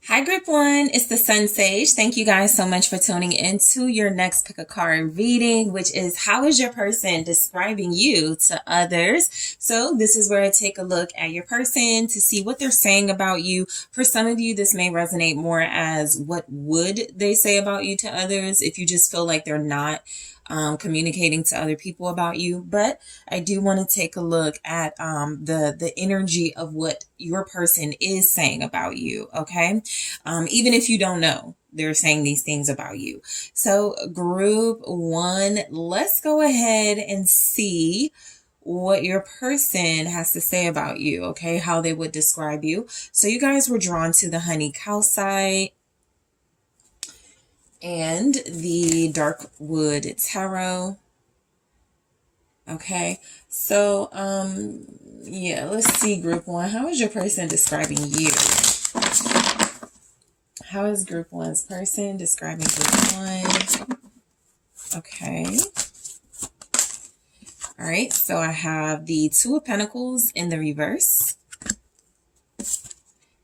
Hi, Group One. It's the Sun Sage. Thank you guys so much for tuning into your next pick a card reading, which is how is your person describing you to others? So this is where I take a look at your person to see what they're saying about you. For some of you, this may resonate more as what would they say about you to others if you just feel like they're not communicating to other people about you. But I do want to take a look at the energy of what your person is saying about you. Okay, even if you don't know they're saying these things about you. So Group One, let's go ahead and see what your person has to say about you. Okay, how they would describe you. So you guys were drawn to the Honey Calcite and the Darkwood Tarot. Okay, so yeah, let's see, Group One. How is your person describing you? How is Group One's person describing Group One? Okay. All right, so I have the Two of Pentacles in the reverse,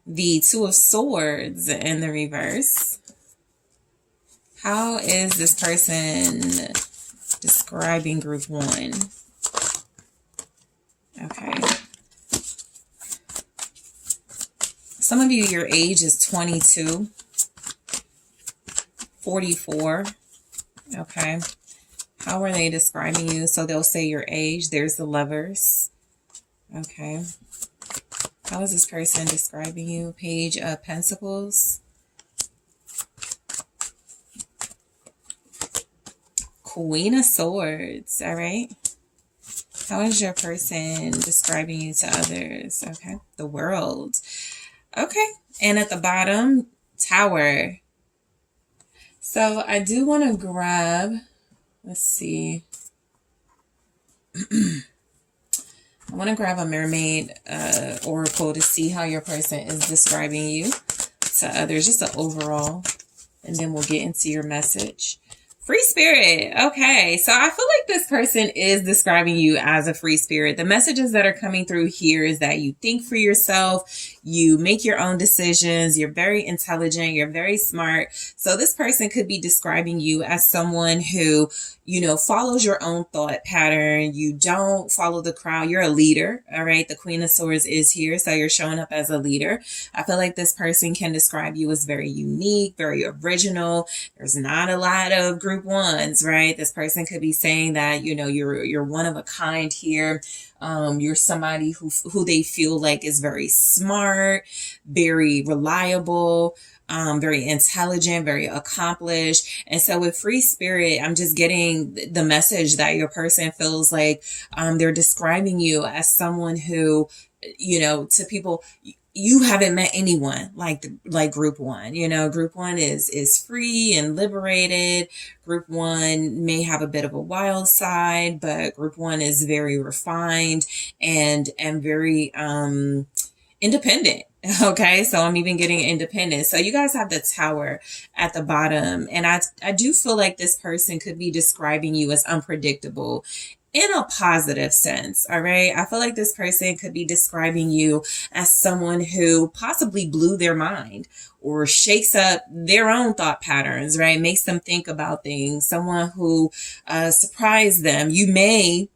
the Two of Swords in the reverse. How is this person describing Group One? Okay. Some of you, your age is 22, 44. Okay. How are they describing you? So they'll say your age. There's the Lovers. Okay. How is this person describing you? Page of Pentacles. Queen of Swords. All right. How is your person describing you to others? Okay. The World. Okay. And at the bottom, Tower. So I do want to grab, let's see. I want to grab a mermaid oracle to see how your person is describing you to others, just an overall, and then we'll get into your message. Free spirit. Okay, so I feel like this person is describing you as a free spirit. The messages that are coming through here is that you think for yourself, you make your own decisions, you're very intelligent, you're very smart. So this person could be describing you as someone who, you know, follows your own thought pattern. You don't follow the crowd. You're a leader. All right. The Queen of Swords is here. So you're showing up as a leader. I feel like this person can describe you as very unique, very original. There's not a lot of Group Ones, right? This person could be saying that, you know, you're one of a kind here. You're somebody who they feel like is very smart, very reliable, very intelligent, very accomplished. And so with free spirit, I'm just getting the message that your person feels like they're describing you as someone who, you know, to people, you haven't met anyone like Group One. You know, Group One is free and liberated. Group One may have a bit of a wild side, but Group One is very refined and very independent. Okay, so I'm even getting independent. So you guys have the Tower at the bottom, and I do feel like this person could be describing you as unpredictable in a positive sense. All right, I feel like this person could be describing you as someone who possibly blew their mind or shakes up their own thought patterns, right? Makes them think about things. Someone who surprised them. You may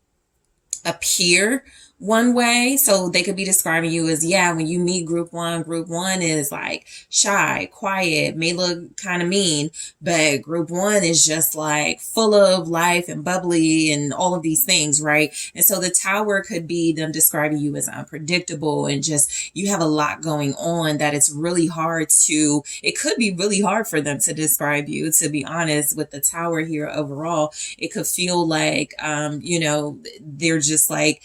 appear one way, so they could be describing you as, yeah, when you meet Group One is like shy, quiet, may look kind of mean, but Group One is just like full of life and bubbly and all of these things, right? And so the Tower could be them describing you as unpredictable and just you have a lot going on that it's really hard to, it could be really hard for them to describe you, to be honest. With the Tower here overall, it could feel like you know, they're just like,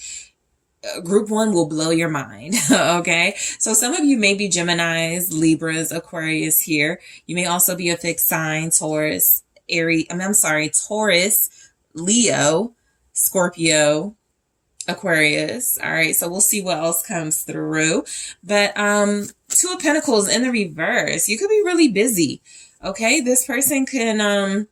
Group One will blow your mind. Okay. So some of you may be Geminis, Libras, Aquarius here. You may also be a fixed sign, Taurus, Taurus, Leo, Scorpio, Aquarius. All right. So we'll see what else comes through. But Two of Pentacles in the reverse. You could be really busy. Okay. This person can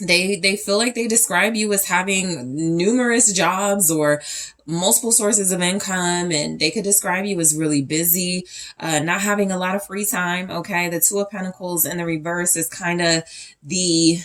They feel like they describe you as having numerous jobs or multiple sources of income, and they could describe you as really busy, not having a lot of free time. Okay, the Two of Pentacles in the reverse is kind of the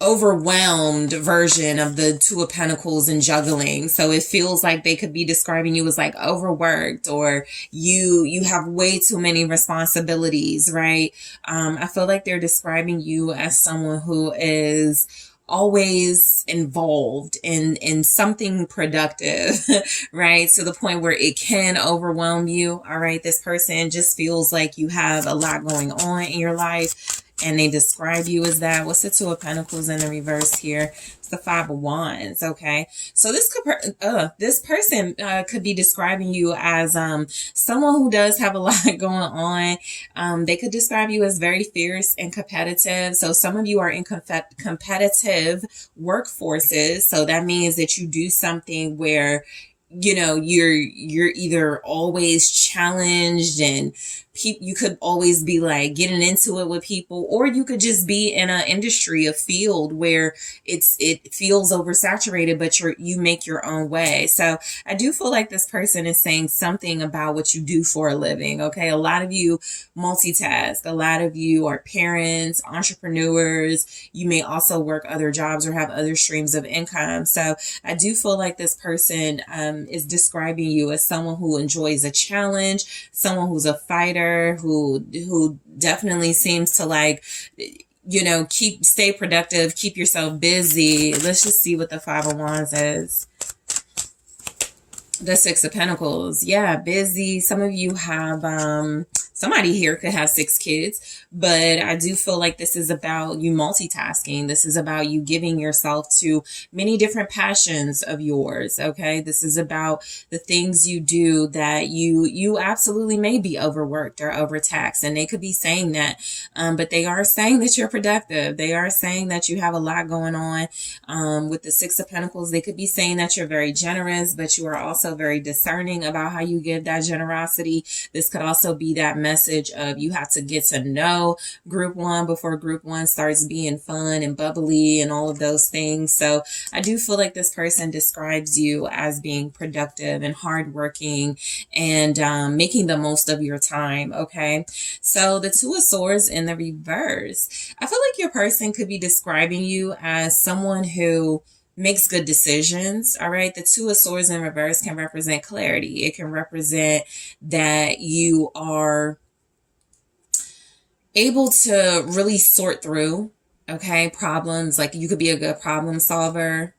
overwhelmed version of the Two of Pentacles and juggling. So it feels like they could be describing you as like overworked, or you have way too many responsibilities, right? I feel like they're describing you as someone who is always involved in something productive, right? To the point where it can overwhelm you. All right. This person just feels like you have a lot going on in your life, and they describe you as that. What's the Two of Pentacles in the reverse here? It's the Five of Wands. Okay, so this person could be describing you as someone who does have a lot going on. They could describe you as very fierce and competitive. So some of you are in competitive workforces. So that means that you do something where, you know, you're either always challenged, and you could always be like getting into it with people, or you could just be in an industry, a field where it feels oversaturated, but you make your own way. So I do feel like this person is saying something about what you do for a living. Okay, a lot of you multitask. A lot of you are parents, entrepreneurs. You may also work other jobs or have other streams of income. So I do feel like this person is describing you as someone who enjoys a challenge, someone who's a fighter, who definitely seems to like, you know, stay productive, keep yourself busy. Let's just see what the Five of Wands is. The Six of Pentacles. Yeah, busy. Some of you have, somebody here could have 6 kids, but I do feel like this is about you multitasking. This is about you giving yourself to many different passions of yours. Okay. This is about the things you do that you absolutely may be overworked or overtaxed. And they could be saying that, but they are saying that you're productive. They are saying that you have a lot going on. With the Six of Pentacles, they could be saying that you're very generous, but you are also very discerning about how you give that generosity. This could also be that message of you have to get to know group one before group one starts being fun and bubbly and all of those things. So I do feel like this person describes you as being productive and hardworking and making the most of your time. Okay, so the Two of Swords in the reverse, I feel like your person could be describing you as someone who makes good decisions. All right. The Two of Swords in reverse can represent clarity. It can represent that you are able to really sort through, okay, problems. Like you could be a good problem solver.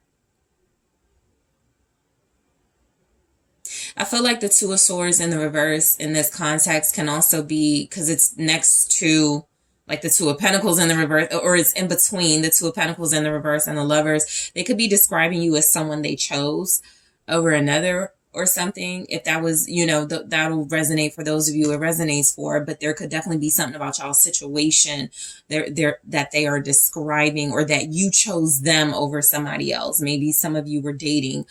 I feel like the Two of Swords in the reverse in this context can also be, because it's next to like the Two of Pentacles in the reverse, or it's in between the Two of Pentacles in the reverse and the Lovers. They could be describing you as someone they chose over another or something. If that was, you know, that'll resonate for those of you it resonates for, but there could definitely be something about y'all's situation that they are describing, or that you chose them over somebody else. Maybe some of you were dating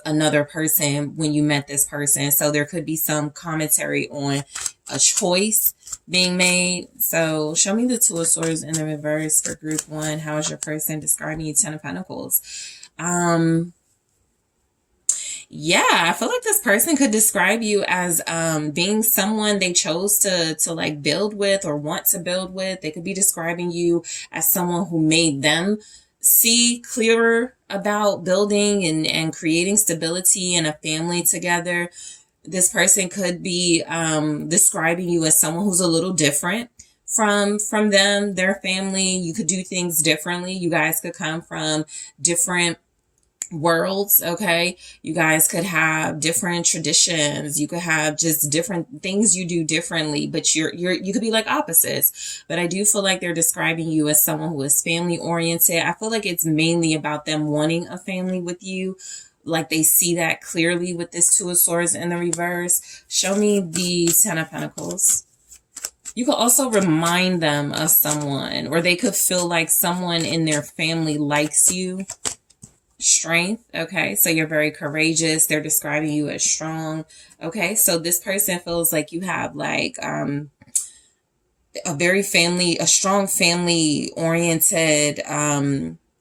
another person when you met this person. So there could be some commentary on a choice being made. So show me the Two of Swords in the reverse for group one. How is your person describing you? Ten of Pentacles. Yeah, I feel like this person could describe you as being someone they chose to like build with or want to build with. They could be describing you as someone who made them see clearer about building and creating stability and a family together. This person could be describing you as someone who's a little different from them, their family. You could do things differently. You guys could come from different worlds. Okay, you guys could have different traditions. You could have just different things you do differently, but you could be like opposites. But I do feel like they're describing you as someone who is family oriented. I feel like it's mainly about them wanting a family with you. Like they see that clearly with this Two of Swords in the reverse. Show me the Ten of Pentacles. You could also remind them of someone, or they could feel like someone in their family likes you. Strength. Okay, so you're very courageous. They're describing you as strong. Okay, so this person feels like you have like a strong family oriented,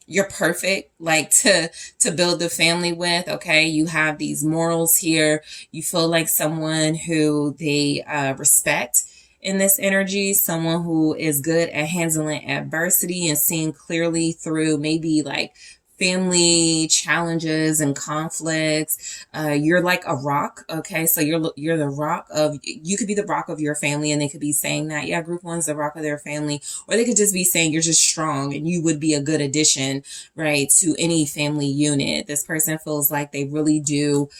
you're perfect, like to build a family with. Okay, you have these morals here. You feel like someone who they respect in this energy, someone who is good at handling adversity and seeing clearly through maybe like family challenges and conflicts. You're like a rock. Okay, so you're the rock of, you could be the rock of your family, and they could be saying that, yeah, group one's the rock of their family, or they could just be saying you're just strong and you would be a good addition, right, to any family unit. This person feels like they really do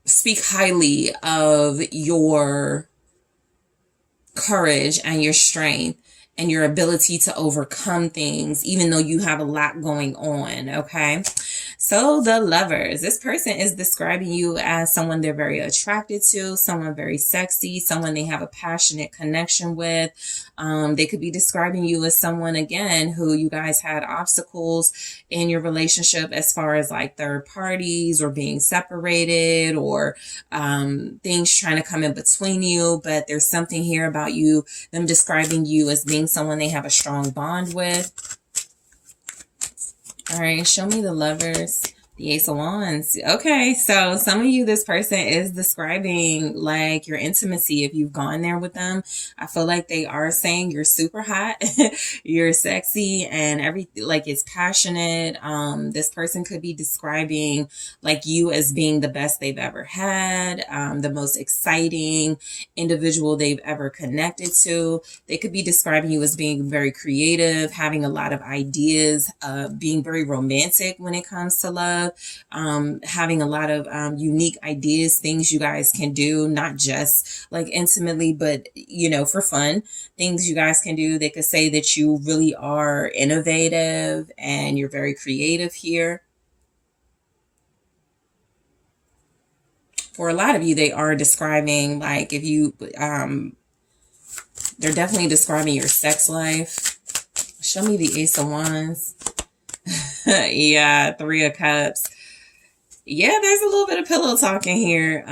speak highly of your courage and your strength and your ability to overcome things, even though you have a lot going on. Okay. So the Lovers, this person is describing you as someone they're very attracted to, someone very sexy, someone they have a passionate connection with. They could be describing you as someone, again, who you guys had obstacles in your relationship as far as like third parties or being separated, or things trying to come in between you. But there's something here about you, them describing you as being someone they have a strong bond with. All right, show me the Lovers. The Ace of Wands. Okay, so some of you, this person is describing like your intimacy. If you've gone there with them, I feel like they are saying you're super hot, you're sexy, and everything, like it's passionate. This person could be describing like you as being the best they've ever had, the most exciting individual they've ever connected to. They could be describing you as being very creative, having a lot of ideas, being very romantic when it comes to love. Having a lot of unique ideas, things you guys can do, not just like intimately, but you know, for fun, things you guys can do. They could say that you really are innovative and you're very creative here. For a lot of you, they are describing like, if you they're definitely describing your sex life. Show me the Ace of Wands. Yeah, Three of Cups. Yeah, there's a little bit of pillow talking here.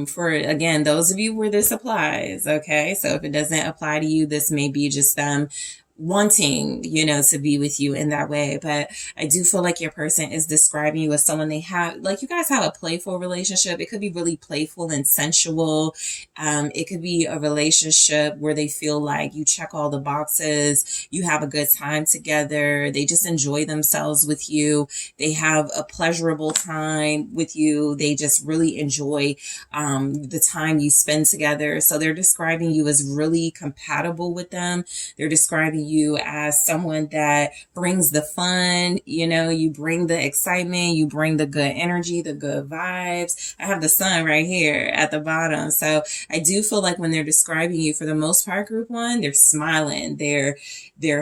For, again, those of you where this applies. Okay, so if it doesn't apply to you, this may be just them wanting, you know, to be with you in that way. But I do feel like your person is describing you as someone they have, like you guys have a playful relationship. It could be really playful and sensual. It could be a relationship where they feel like you check all the boxes, you have a good time together, they just enjoy themselves with you, they have a pleasurable time with you, they just really enjoy the time you spend together. So they're describing you as really compatible with them. They're describing you as someone that brings the fun, you know, you bring the excitement, you bring the good energy, the good vibes. I have the sun right here at the bottom. So I do feel like when they're describing you, for the most part, group one, they're smiling, they're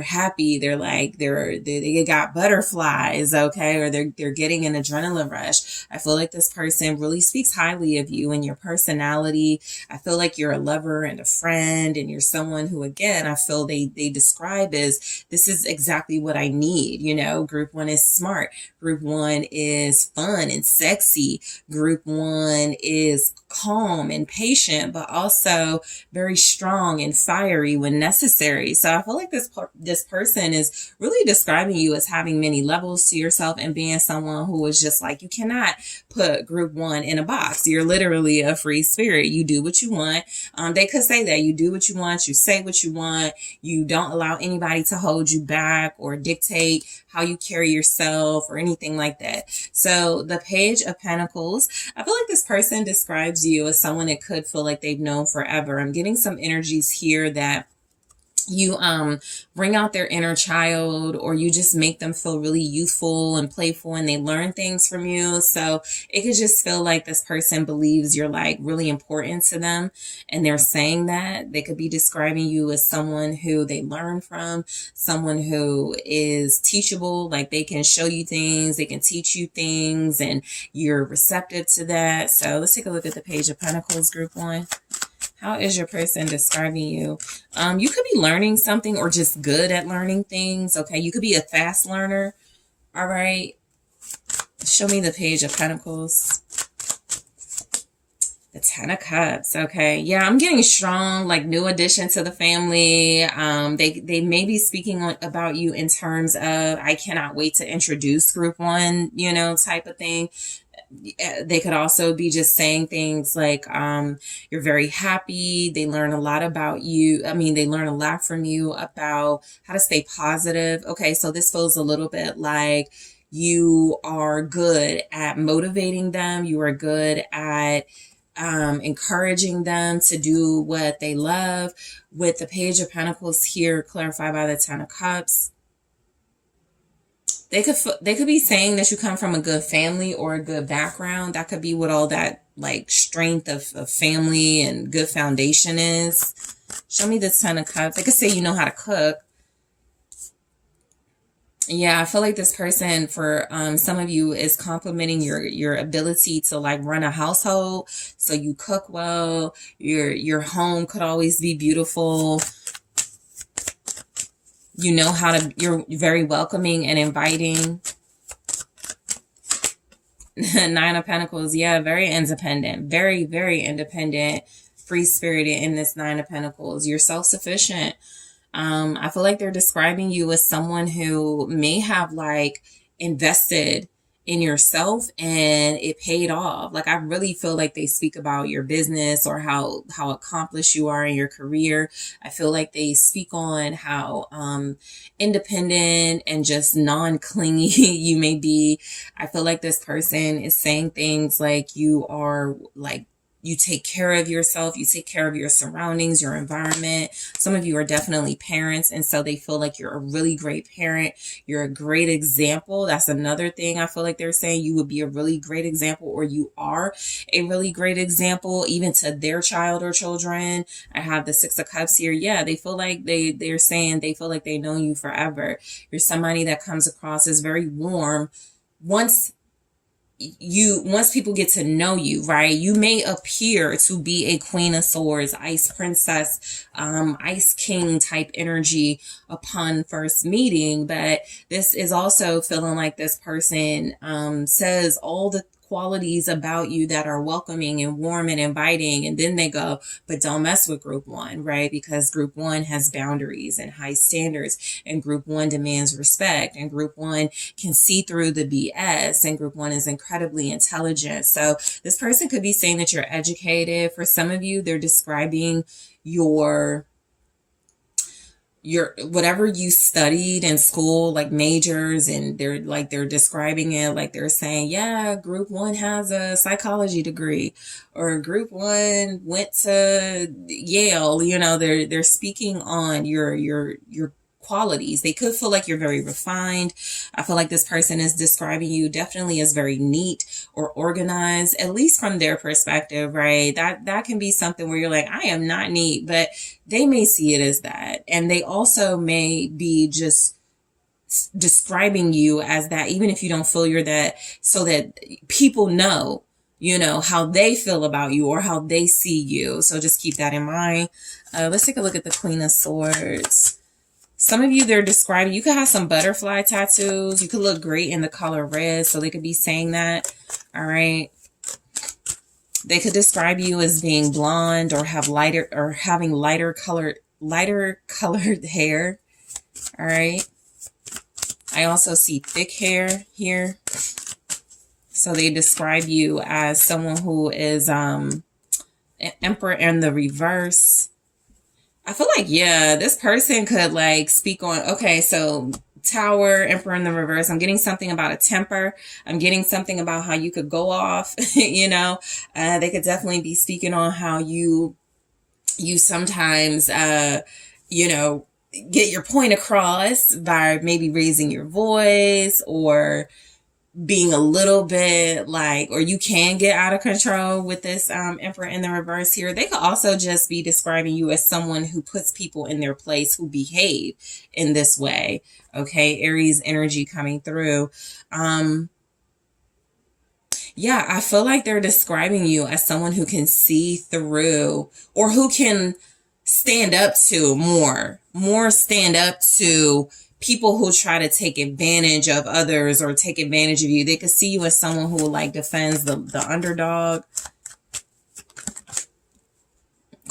happy, they're like, they got butterflies, okay, or they're getting an adrenaline rush. I feel like this person really speaks highly of you and your personality. I feel like you're a lover and a friend, and you're someone who, again, I feel they describe as, this is exactly what I need. You know, group one is smart. Group one is fun and sexy. Group one is calm and patient, but also very strong and fiery when necessary. So I feel like this person is really describing you as having many levels to yourself and being someone who is just like, you cannot put group one in a box. You're literally a free spirit. You do what you want. They could say that you do what you want. You say what you want. You don't allow anybody to hold you back or dictate how you carry yourself or anything like that. So the Page of Pentacles, I feel like this person describes you as someone that could feel like they've known forever. I'm getting some energies here that you bring out their inner child, or you just make them feel really youthful and playful, and they learn things from you. So it could just feel like this person believes you're like really important to them, and they're saying that. They could be describing you as someone who they learn from, someone who is teachable, like they can show you things, they can teach you things, and you're receptive to that. So let's take a look at the Page of Pentacles, group one. How is your person describing you? You could be learning something or just good at learning things. Okay, you could be a fast learner. All right. Show me the Page of Pentacles. The Ten of Cups. Okay. Yeah, I'm getting strong, like new addition to the family. They may be speaking about you in terms of, I cannot wait to introduce group one, you know, type of thing. They could also be just saying things like, you're very happy. They learn a lot about you. I mean, they learn a lot from you about how to stay positive. Okay. So this feels a little bit like you are good at motivating them. You are good at encouraging them to do what they love. With the Page of Pentacles here, clarified by the Ten of Cups, they could be saying that you come from a good family or a good background. That could be what all that like strength of family and good foundation is. Show me the Ten of Cups. They could say you know how to cook. Yeah, I feel like this person, for some of you, is complimenting your ability to like run a household. So you cook well. Your home could always be beautiful. You know how to, you're very welcoming and inviting. Nine of Pentacles. Yeah, very independent. Very, very independent, free-spirited in this Nine of Pentacles. You're self-sufficient. I feel like they're describing you as someone who may have like invested in yourself and it paid off. Like I really feel like they speak about your business or how accomplished you are in your career. I feel like they speak on how independent and just non-clingy you may be. I feel like this person is saying things like you are like, you take care of yourself, you take care of your surroundings, your environment. Some of you are definitely parents, and so they feel like you're a really great parent. You're a great example. That's another thing I feel like they're saying. You would be a really great example, or you are a really great example, even to their child or children. I have the Six of Cups here. Yeah, they feel like they're saying they feel like they know you forever. You're somebody that comes across as very warm. Once people get to know you, right, you may appear to be a Queen of Swords, Ice Princess, Ice King type energy upon first meeting. But this is also feeling like this person says all the qualities about you that are welcoming and warm and inviting, and then they go, but don't mess with group one, right? Because group one has boundaries and high standards, and group one demands respect, and group one can see through the BS, and group one is incredibly intelligent. So this person could be saying that you're educated. For some of you, they're describing your whatever you studied in school, like majors, and they're describing it like they're saying, yeah, group one has a psychology degree, or group one went to Yale. You know, they're speaking on your qualities. They could feel like you're very refined. I feel like this person is describing you definitely as very neat or organized, at least from their perspective, right? That can be something where you're like, I am not neat, but they may see it as that. And they also may be just describing you as that, even if you don't feel you're that, so that people know, you know, how they feel about you or how they see you. So just keep that in mind. Let's take a look at the Queen of Swords. Some of you, they're describing, you could have some butterfly tattoos. You could look great in the color red. So they could be saying that. All right. They could describe you as being blonde or have lighter or having lighter colored hair. All right. I also see thick hair here. So they describe you as someone who is an Emperor in the reverse. I feel like, yeah, this person could like speak on, okay, so Tower, Emperor in the reverse. I'm getting something about a temper. I'm getting something about how you could go off, you know. They could definitely be speaking on how you sometimes, you know, get your point across by maybe raising your voice or being a little bit like, or you can get out of control with this Emperor in the reverse here. They could also just be describing you as someone who puts people in their place, who behave in this way. Okay, Aries energy coming through. Yeah, I feel like they're describing you as someone who can see through, or who can stand up to more stand up to people who try to take advantage of others or take advantage of you. They could see you as someone who like defends the underdog.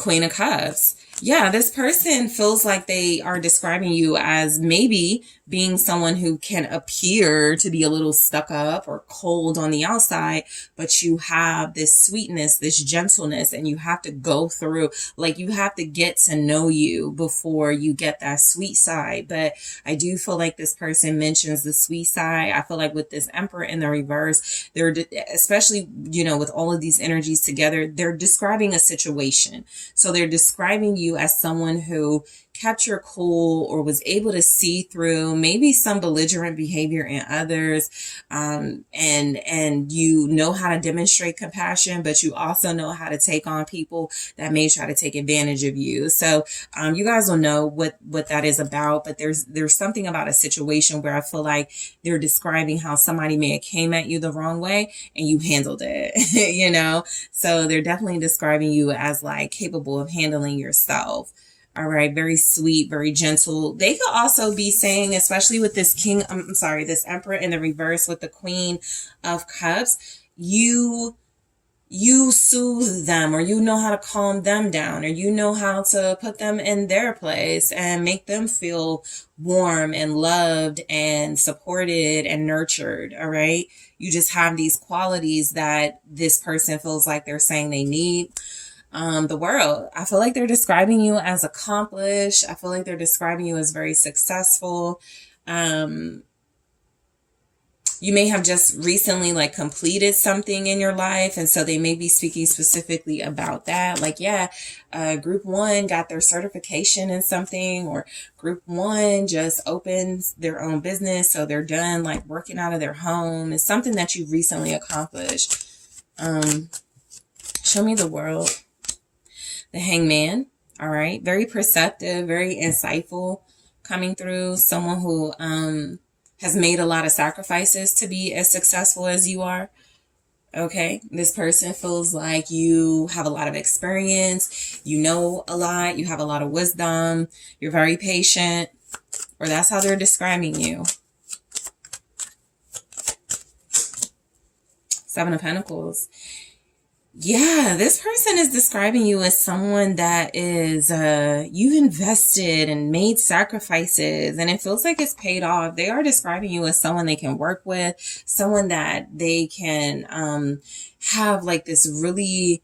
Queen of Cups. Yeah, this person feels like they are describing you as maybe being someone who can appear to be a little stuck up or cold on the outside, but you have this sweetness, this gentleness, and you have to go through, like you have to get to know you before you get that sweet side. But I do feel like this person mentions the sweet side. I feel like with this Emperor in the reverse, they're, especially, you know, with all of these energies together, they're describing a situation. So they're describing you as someone who kept your cool or was able to see through maybe some belligerent behavior in others, and you know how to demonstrate compassion, but you also know how to take on people that may try to take advantage of you. So you guys will know what that is about, but there's something about a situation where I feel like they're describing how somebody may have came at you the wrong way and you handled it. You know, so they're definitely describing you as like capable of handling yourself. All right. Very sweet, very gentle. They could also be saying, especially with this this Emperor in the reverse with the Queen of Cups, you soothe them, or you know how to calm them down, or you know how to put them in their place and make them feel warm and loved and supported and nurtured. All right. You just have these qualities that this person feels like they're saying they need. The world, I feel like they're describing you as accomplished. I feel like they're describing you as very successful. You may have just recently like completed something in your life, and so they may be speaking specifically about that. Like, yeah, group 1 got their certification in something, or group 1 just opened their own business, so they're done like working out of their home. It's something that you recently accomplished. Show me the world. The Hangman. All right. Very perceptive, very insightful coming through. Someone who has made a lot of sacrifices to be as successful as you are. Okay. This person feels like you have a lot of experience. You know a lot. You have a lot of wisdom. You're very patient, or that's how they're describing you. 7 of Pentacles. Yeah, this person is describing you as someone that is, you've invested and made sacrifices, and it feels like it's paid off. They are describing you as someone they can work with, someone that they can have like this really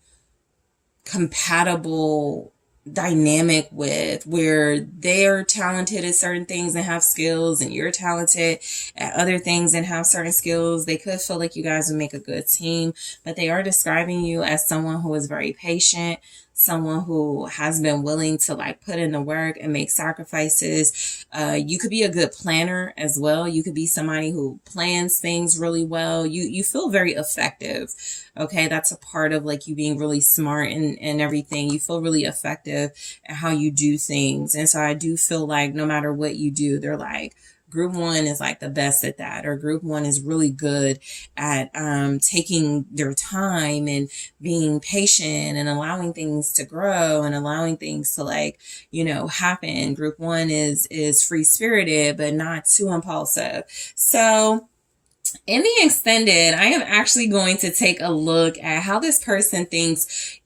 compatible dynamic with, where they're talented at certain things and have skills, and you're talented at other things and have certain skills. They could feel like you guys would make a good team, but they are describing you as someone who is very patient, someone who has been willing to like put in the work and make sacrifices. You could be a good planner as well. You could be somebody who plans things really well. You feel very effective. Okay. That's a part of like you being really smart and everything. You feel really effective at how you do things. And so I do feel like no matter what you do, they're like, group 1 is like the best at that, or group 1 is really good at taking their time and being patient and allowing things to grow and allowing things to like, you know, happen. Group 1 is free spirited, but not too impulsive. So in the extended, I am actually going to take a look at how this person thinks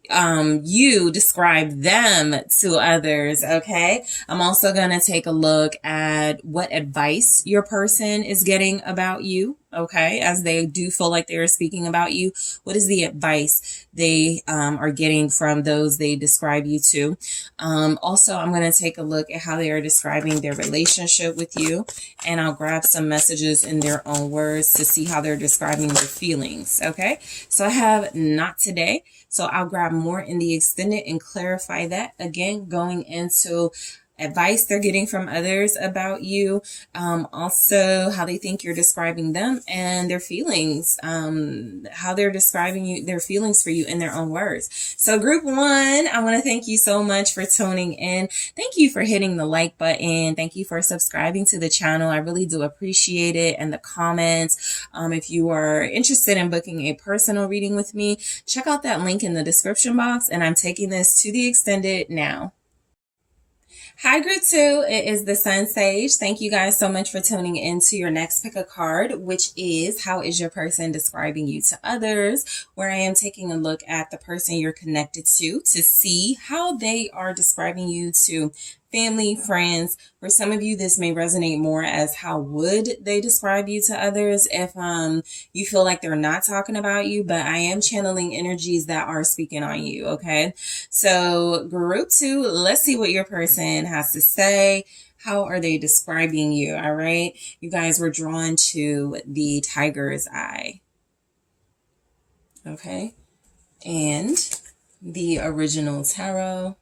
you describe them to others. Okay. I'm also going to take a look at what advice your person is getting about you. Okay. As they do feel like they are speaking about you, what is the advice they are getting from those they describe you to? Also, I'm going to take a look at how they are describing their relationship with you, and I'll grab some messages in their own words to see how they're describing their feelings. Okay. So I have not today. So I'll grab more in the extended and clarify that, again, going into advice they're getting from others about you, also how they think you're describing them and their feelings, how they're describing you, their feelings for you in their own words. So group 1, I want to thank you so much for tuning in. Thank you for hitting the like button. Thank you for subscribing to the channel. I really do appreciate it. And the comments. If you are interested in booking a personal reading with me, check out that link in the description box, and I'm taking this to the extended now. Hi, Group 2. It is the Sun Sage. Thank you guys so much for tuning in to your next pick a card, which is how is your person describing you to others, where I am taking a look at the person you're connected to see how they are describing you to family, friends. For some of you, this may resonate more as how would they describe you to others if you feel like they're not talking about you, but I am channeling energies that are speaking on you, okay? So Group 2, let's see what your person has to say. How are they describing you? All right. You guys were drawn to the tiger's eye. Okay. And the original tarot.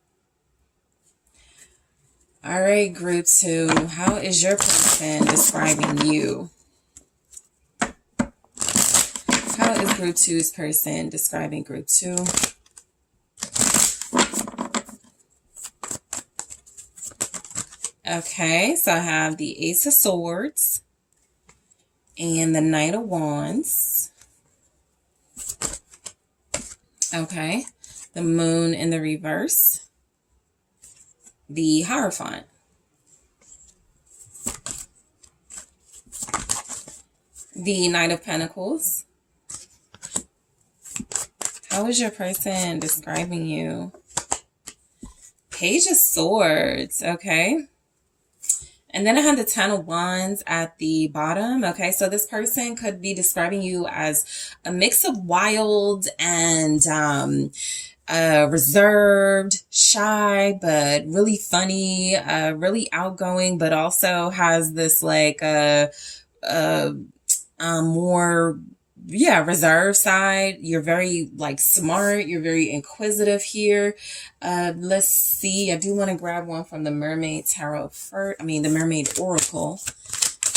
All right, Group 2. How is your person describing you? How is Group 2's person describing Group 2? Okay, so I have the Ace of Swords and the Knight of Wands. Okay, the Moon in the reverse. The Hierophant. The Knight of Pentacles. How is your person describing you? Page of Swords, okay. And then I have the Ten of Wands at the bottom. Okay, so this person could be describing you as a mix of wild and reserved, shy, but really funny, really outgoing, but also has this like more reserved side. You're very like smart. You're very inquisitive here. Let's see. I do want to grab one from the Mermaid Tarot first. The Mermaid Oracle.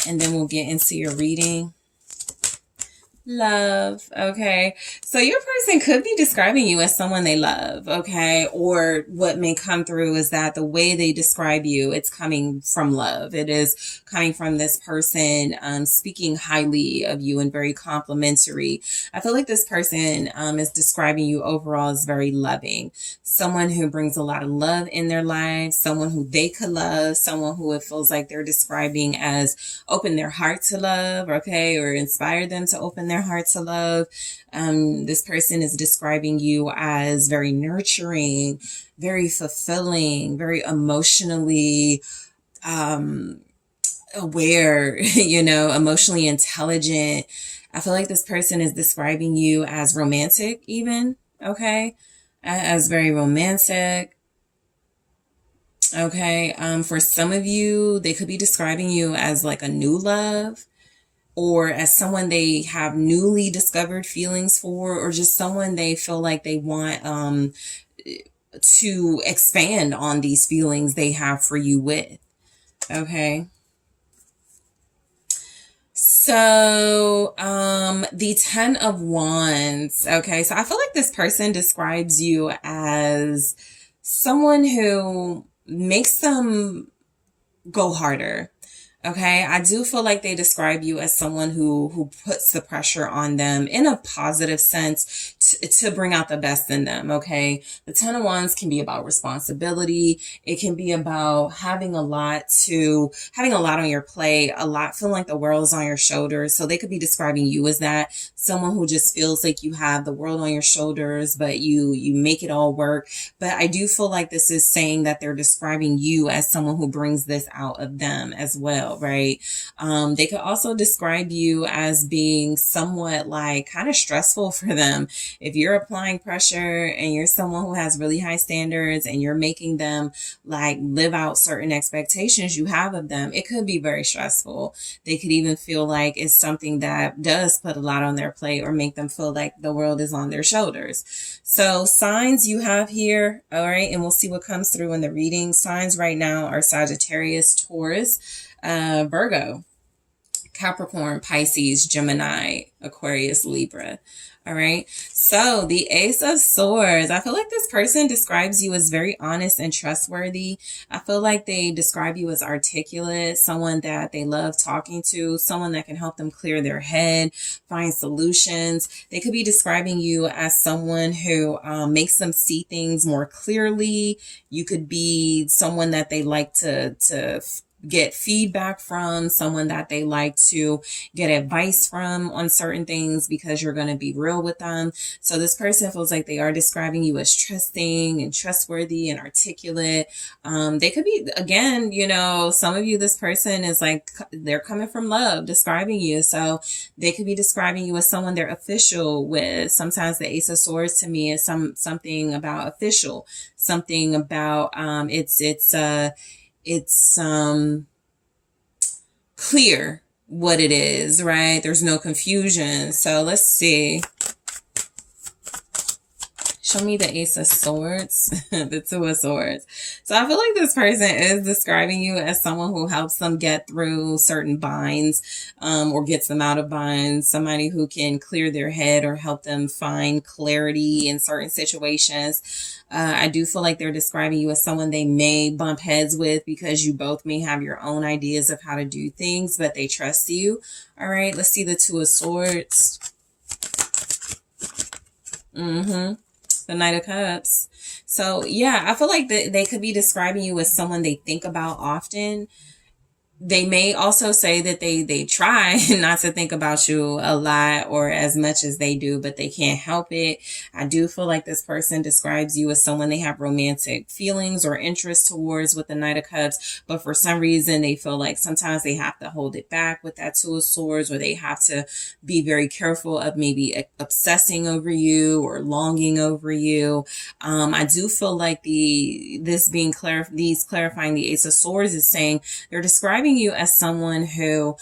And then we'll get into your reading. Love. Okay. So your person could be describing you as someone they love. Okay. Or what may come through is that the way they describe you, it's coming from love. It is coming from this person speaking highly of you and very complimentary. I feel like this person is describing you overall as very loving. Someone who brings a lot of love in their lives, someone who they could love, someone who it feels like they're describing as open their heart to love, okay, or inspire them to open their heart to love. This person is describing you as very nurturing, very fulfilling, very emotionally aware, emotionally intelligent. I feel like this person is describing you as romantic even, okay? As very romantic. Okay. For some of you, they could be describing you as like a new love, or as someone they have newly discovered feelings for, or just someone they feel like they want to expand on these feelings they have for you with. Okay. So, the Ten of Wands. Okay. So I feel like this person describes you as someone who makes them go harder. Okay. I do feel like they describe you as someone who puts the pressure on them in a positive sense to bring out the best in them. Okay. The Ten of Wands can be about responsibility. It can be about having a lot on your plate, feeling like the world is on your shoulders. So they could be describing you as that, someone who just feels like you have the world on your shoulders, but you make it all work. But I do feel like this is saying that they're describing you as someone who brings this out of them as well. Right. They could also describe you as being somewhat like kind of stressful for them. If you're applying pressure and you're someone who has really high standards and you're making them like live out certain expectations you have of them, it could be very stressful. They could even feel like it's something that does put a lot on their plate or make them feel like the world is on their shoulders. So signs you have here. All right. And we'll see what comes through in the reading. Signs right now are Sagittarius, Taurus, Virgo, Capricorn, Pisces, Gemini, Aquarius, Libra. All right. So the Ace of Swords, I feel like this person describes you as very honest and trustworthy. I feel like they describe you as articulate, someone that they love talking to, someone that can help them clear their head, find solutions. They could be describing you as someone who makes them see things more clearly. You could be someone that they like to get feedback from, someone that they like to get advice from on certain things because you're going to be real with them. So this person feels like they are describing you as trusting and trustworthy and articulate. They could be, again, you know, some of you, this person is like, they're coming from love, describing you. So they could be describing you as someone they're official with. Sometimes the Ace of Swords to me is something about official, something about, it's clear what it is, right? There's no confusion. So let's see. Show me the Ace of Swords, the Two of Swords. So I feel like this person is describing you as someone who helps them get through certain binds, or gets them out of binds, somebody who can clear their head or help them find clarity in certain situations. I do feel like they're describing you as someone they may bump heads with because you both may have your own ideas of how to do things, but they trust you. All right, let's see the Two of Swords. The Knight of Cups. So yeah, I feel like they could be describing you as someone they think about often. They may also say that they try not to think about you a lot or as much as they do, but they can't help it. I do feel like this person describes you as someone they have romantic feelings or interest towards with the Knight of Cups, but for some reason they feel like sometimes they have to hold it back with that Two of Swords, or they have to be very careful of maybe obsessing over you or longing over you. I do feel like clarifying the Ace of Swords is saying they're describing you as someone who,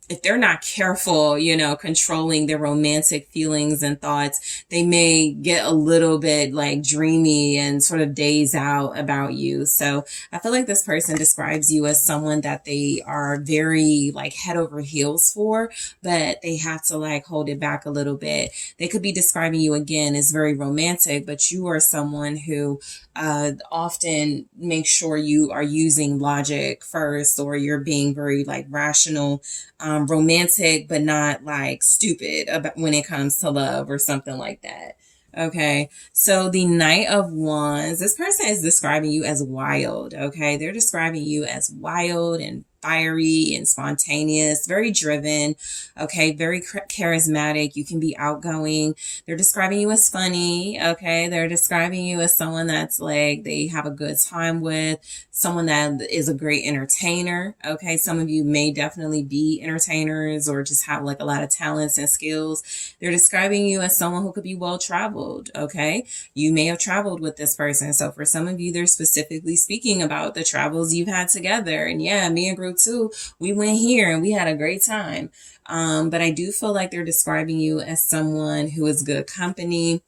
if they're not careful, you know, controlling their romantic feelings and thoughts, they may get a little bit like dreamy and sort of daze out about you. So I feel like this person describes you as someone that they are very like head over heels for, but they have to like hold it back a little bit. They could be describing you again as very romantic, but you are someone who often make sure you are using logic first, or you're being very like rational, romantic, but not like stupid about when it comes to love or something like that. Okay. So the Knight of Wands, this person is describing you as wild. Okay. They're describing you as wild and fiery and spontaneous, very driven, okay, very charismatic. You can be outgoing. They're describing you as funny, okay? They're describing you as someone that's like, they have a good time with, someone that is a great entertainer, okay? Some of you may definitely be entertainers or just have like a lot of talents and skills. They're describing you as someone who could be well-traveled, okay? You may have traveled with this person. So for some of you, they're specifically speaking about the travels you've had together. And yeah, me and Group 2, we went here and we had a great time. But I do feel like they're describing you as someone who is good company,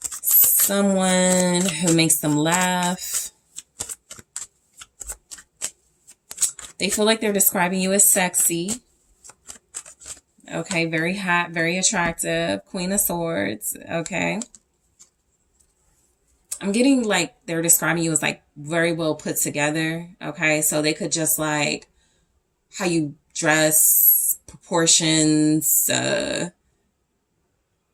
someone who makes them laugh. They feel like they're describing you as sexy. Okay, very hot, very attractive, Queen of Swords, okay? I'm getting like they're describing you as like very well put together, okay? So they could just like how you dress, proportions,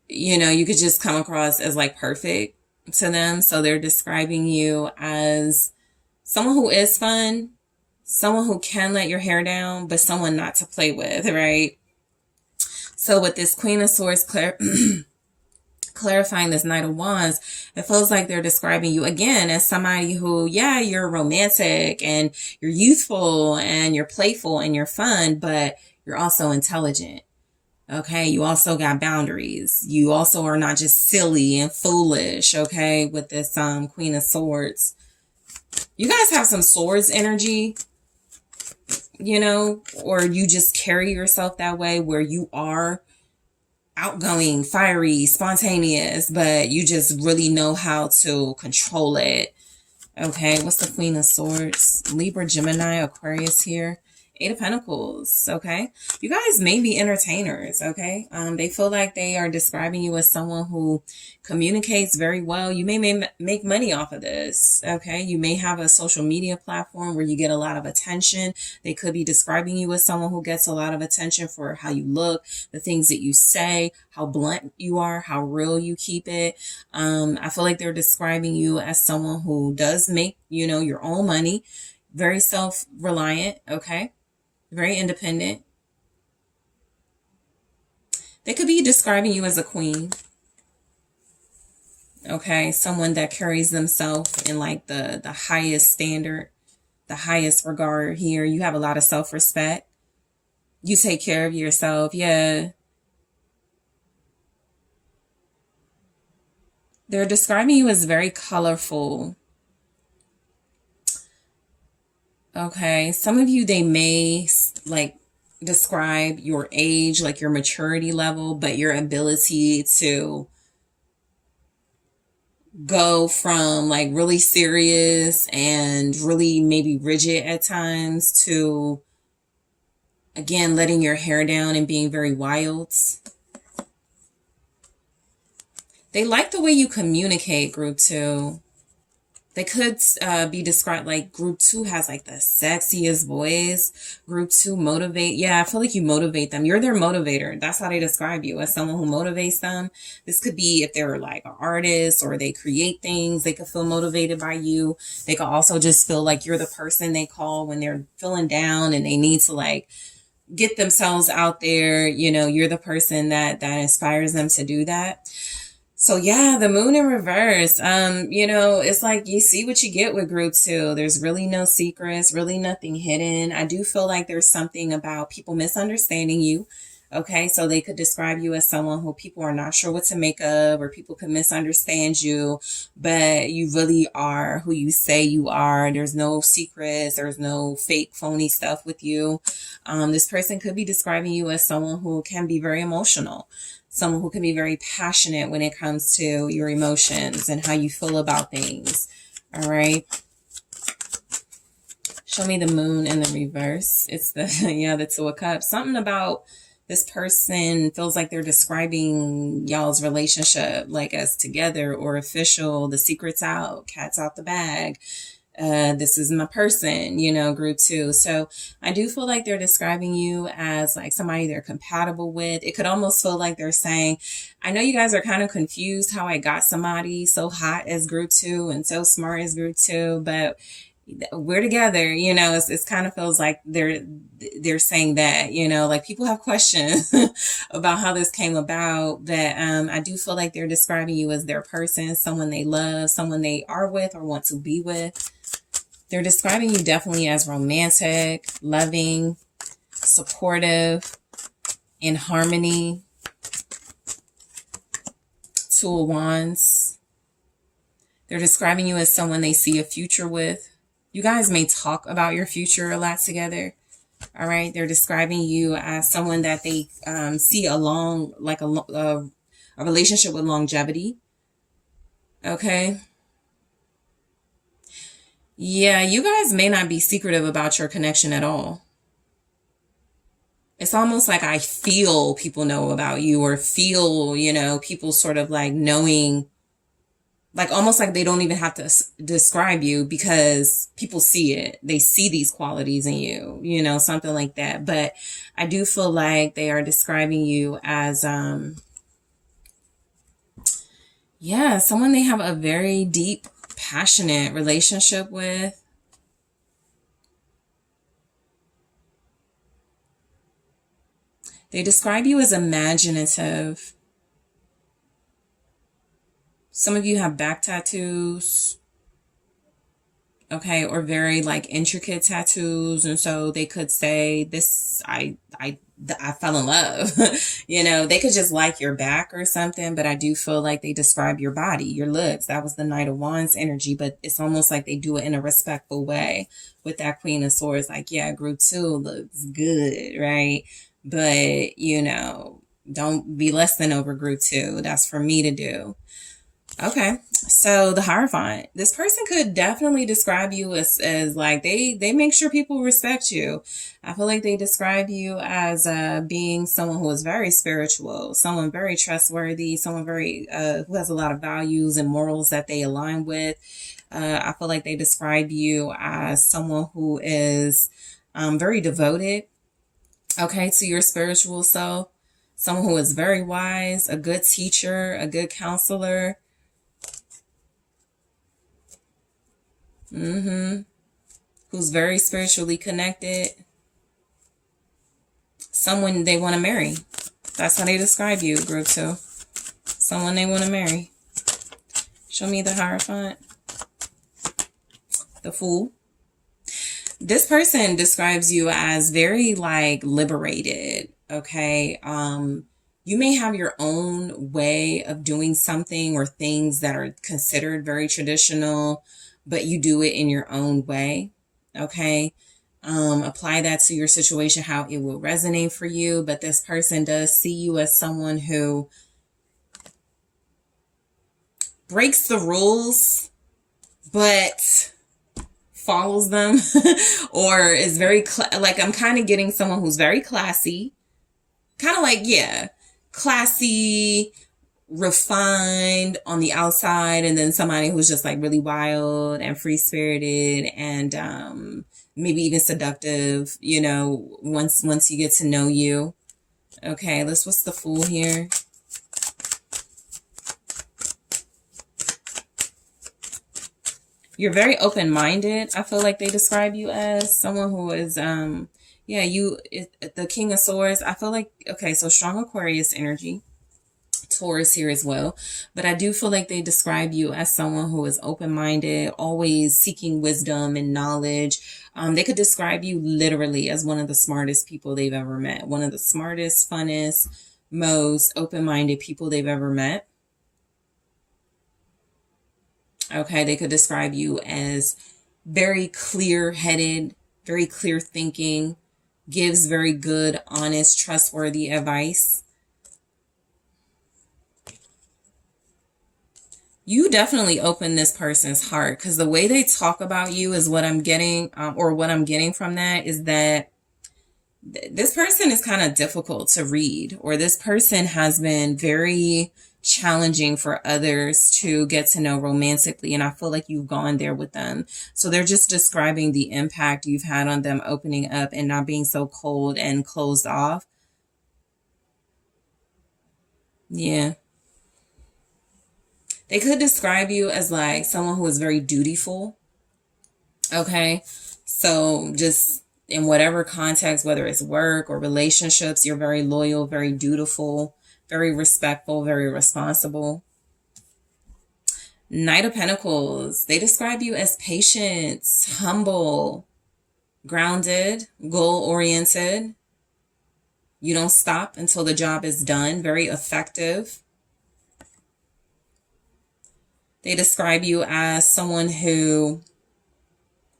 you know, you could just come across as like perfect to them. So they're describing you as someone who is fun, someone who can let your hair down, but someone not to play with, right? So with this Queen of Swords clarifying this Knight of Wands, it feels like they're describing you again as somebody who, yeah, you're romantic and you're youthful and you're playful and you're fun, but you're also intelligent. Okay. You also got boundaries. You also are not just silly and foolish. Okay. With this, Queen of Swords, you guys have some swords energy, you know, or you just carry yourself that way where you are outgoing, fiery, spontaneous, but you just really know how to control it. Okay, what's the Queen of Swords? Libra, Gemini, Aquarius here. Eight of Pentacles, okay? You guys may be entertainers, okay? They feel like they are describing you as someone who communicates very well. You may make money off of this, okay? You may have a social media platform where you get a lot of attention. They could be describing you as someone who gets a lot of attention for how you look, the things that you say, how blunt you are, how real you keep it. I feel like they're describing you as someone who does make, you know, your own money, very self-reliant, okay? Very independent. They could be describing you as a queen. Okay, someone that carries themselves in like the highest standard, the highest regard here. You have a lot of self-respect. You take care of yourself. Yeah. They're describing you as very colorful. Okay, some of you, they may like describe your age, like your maturity level, but your ability to go from like really serious and really maybe rigid at times to, again, letting your hair down and being very wild. They like the way you communicate, group 2. They could be described like group 2 has like the sexiest voice. Group 2 motivate. Yeah, I feel like you motivate them. You're their motivator. That's how they describe you, as someone who motivates them. This could be if they're like an artist or they create things. They could feel motivated by you. They could also just feel like you're the person they call when they're feeling down and they need to like get themselves out there. You know, you're the person that inspires them to do that. So yeah, the moon in reverse, you know, it's like you see what you get with group 2. There's really no secrets, really nothing hidden. I do feel like there's something about people misunderstanding you. Okay, so they could describe you as someone who people are not sure what to make of, or people could misunderstand you, but you really are who you say you are. There's no secrets. There's no fake, phony stuff with you. This person could be describing you as someone who can be very emotional. Someone who can be very passionate when it comes to your emotions and how you feel about things. All right. Show me the moon in the reverse. It's the, yeah, the 2 of Cups. Something about this person feels like they're describing y'all's relationship like as together or official. The secret's out, cat's out the bag. This is my person, you know, group 2. So I do feel like they're describing you as like somebody they're compatible with. It could almost feel like they're saying, I know you guys are kind of confused how I got somebody so hot as group 2 and so smart as group 2, but we're together, you know. It's kind of feels like they're saying that, you know, like people have questions about how this came about, but I do feel like they're describing you as their person, someone they love, someone they are with or want to be with. They're describing you definitely as romantic, loving, supportive, in harmony. 2 of Wands. They're describing you as someone they see a future with. You guys may talk about your future a lot together. All right. They're describing you as someone that they see along, like a relationship with longevity. Okay. Yeah, you guys may not be secretive about your connection at all. It's almost like I feel people know about you, or feel, you know, people sort of like knowing, like almost like they don't even have to describe you because people see it. They see these qualities in you, you know, something like that. But I do feel like they are describing you as, yeah, someone they have a very deep, passionate relationship with. They describe you as imaginative. Some of you have back tattoos, okay, or very like intricate tattoos, and so they could say this, I fell in love. You know, they could just like your back or something, but I do feel like they describe your body, your looks. That was the Knight of Wands energy, but it's almost like they do it in a respectful way with that Queen of Swords. Like, yeah, group 2 looks good, right? But, you know, don't be less than over group 2. That's for me to do. Okay, so the Hierophant. This person could definitely describe you as like they make sure people respect you. I feel like they describe you as being someone who is very spiritual, someone very trustworthy, someone very who has a lot of values and morals that they align with. I feel like they describe you as someone who is very devoted, okay, to your spiritual self, someone who is very wise, a good teacher, a good counselor. Who's very spiritually connected, someone they want to marry. That's how they describe you, group 2. Someone they want to marry. Show me the Hierophant. The Fool. This person describes you as very like liberated, okay? You may have your own way of doing something or things that are considered very traditional, but you do it in your own way, okay? Apply that to your situation, how it will resonate for you. But this person does see you as someone who breaks the rules, but follows them or is very, like I'm kind of getting someone who's very classy, kind of like, yeah, classy, refined on the outside, and then somebody who's just like really wild and free-spirited and maybe even seductive, you know, once you get to know you. Okay, what's the Fool here? You're very open-minded. I feel like they describe you as someone who is yeah, the King of Swords. I feel like, okay, so strong Aquarius energy, Taurus here as well. But I do feel like they describe you as someone who is open-minded, always seeking wisdom and knowledge. They could describe you literally as one of the smartest people they've ever met. One of the smartest, funnest, most open-minded people they've ever met. Okay, they could describe you as very clear-headed, very clear thinking, gives very good, honest, trustworthy advice. You definitely open this person's heart, because the way they talk about you is what I'm getting, or what I'm getting from that is that this person is kind of difficult to read, or this person has been very challenging for others to get to know romantically, and I feel like you've gone there with them. So they're just describing the impact you've had on them opening up and not being so cold and closed off. Yeah. They could describe you as like someone who is very dutiful. Okay. So just in whatever context, whether it's work or relationships, you're very loyal, very dutiful, very respectful, very responsible. Knight of Pentacles. They describe you as patient, humble, grounded, goal-oriented. You don't stop until the job is done. Very effective. They describe you as someone who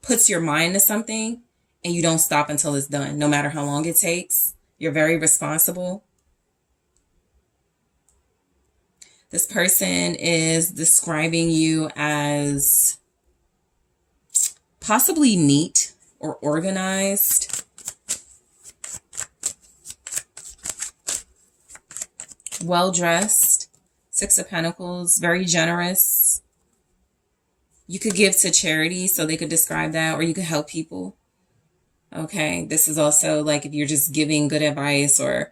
puts your mind to something and you don't stop until it's done, no matter how long it takes. You're very responsible. This person is describing you as possibly neat or organized. Well-dressed. 6 of Pentacles. Very generous. You could give to charity, so they could describe that, or you could help people. Okay, this is also like if you're just giving good advice or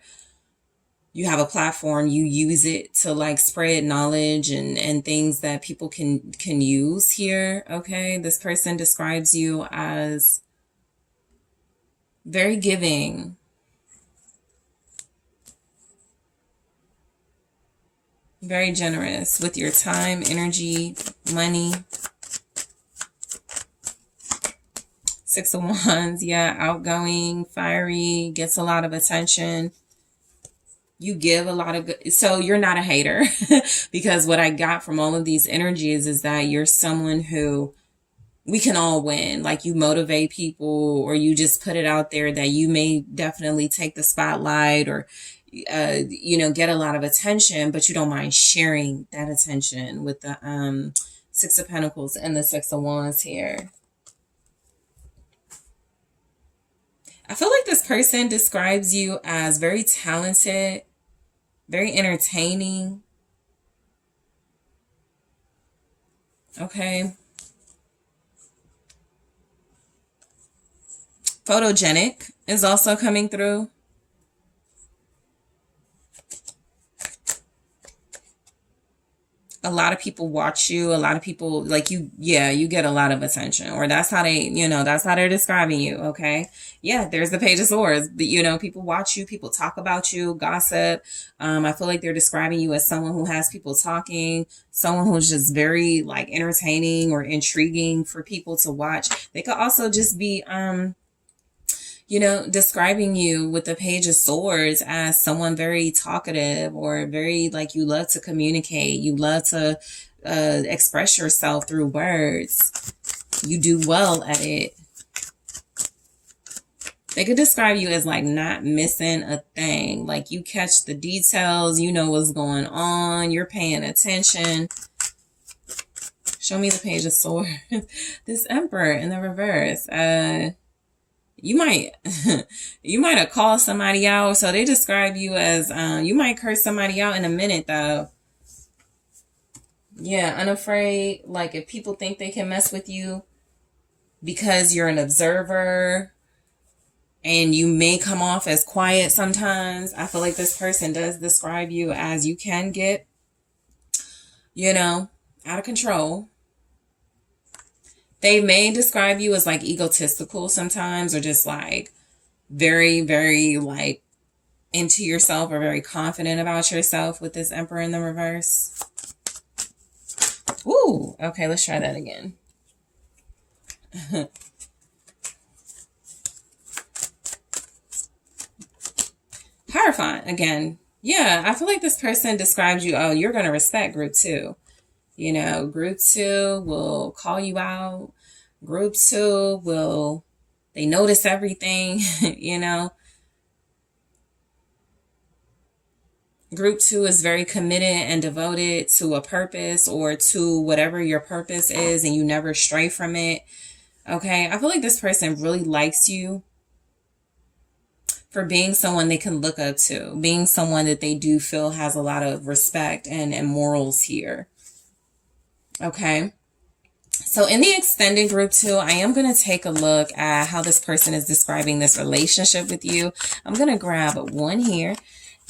you have a platform, you use it to like spread knowledge and things that people can use here. Okay, this person describes you as very giving. Very generous with your time, energy, money. 6 of Wands, yeah, outgoing, fiery, gets a lot of attention. You give a lot of good, so you're not a hater because what I got from all of these energies is that you're someone who we can all win. Like you motivate people, or you just put it out there that you may definitely take the spotlight, or you know, get a lot of attention, but you don't mind sharing that attention with the Six of Pentacles and the Six of Wands here. I feel like this person describes you as very talented, very entertaining. Okay. Photogenic is also coming through. A lot of people watch you. A lot of people like you. Yeah, you get a lot of attention, or that's how they, you know, that's how they're describing you. Okay. Yeah, there's the Page of Swords. But, you know, people watch you, people talk about you, gossip. I feel like they're describing you as someone who has people talking, someone who's just very like entertaining or intriguing for people to watch. They could also just be, you know, describing you with the Page of Swords as someone very talkative or very like you love to communicate. You love to express yourself through words. You do well at it. They could describe you as like not missing a thing. Like you catch the details. You know what's going on. You're paying attention. Show me the Page of Swords. This Emperor in the reverse. You might have called somebody out. So they describe you as, you might curse somebody out in a minute though. Yeah, unafraid. Like if people think they can mess with you because you're an observer and you may come off as quiet sometimes. I feel like this person does describe you as you can get, you know, out of control. They may describe you as like egotistical sometimes, or just like very, very like into yourself or very confident about yourself with this Emperor in the reverse. Ooh, okay, let's try that again. Hierophant again. Yeah, I feel like this person describes you, oh, you're going to respect group 2. You know, group 2 will call you out. Group 2 will, they notice everything, you know. Group 2 is very committed and devoted to a purpose or to whatever your purpose is, and you never stray from it. Okay, I feel like this person really likes you for being someone they can look up to, being someone that they do feel has a lot of respect and morals here. Okay. So in the extended group 2, I am going to take a look at how this person is describing this relationship with you. I'm going to grab one here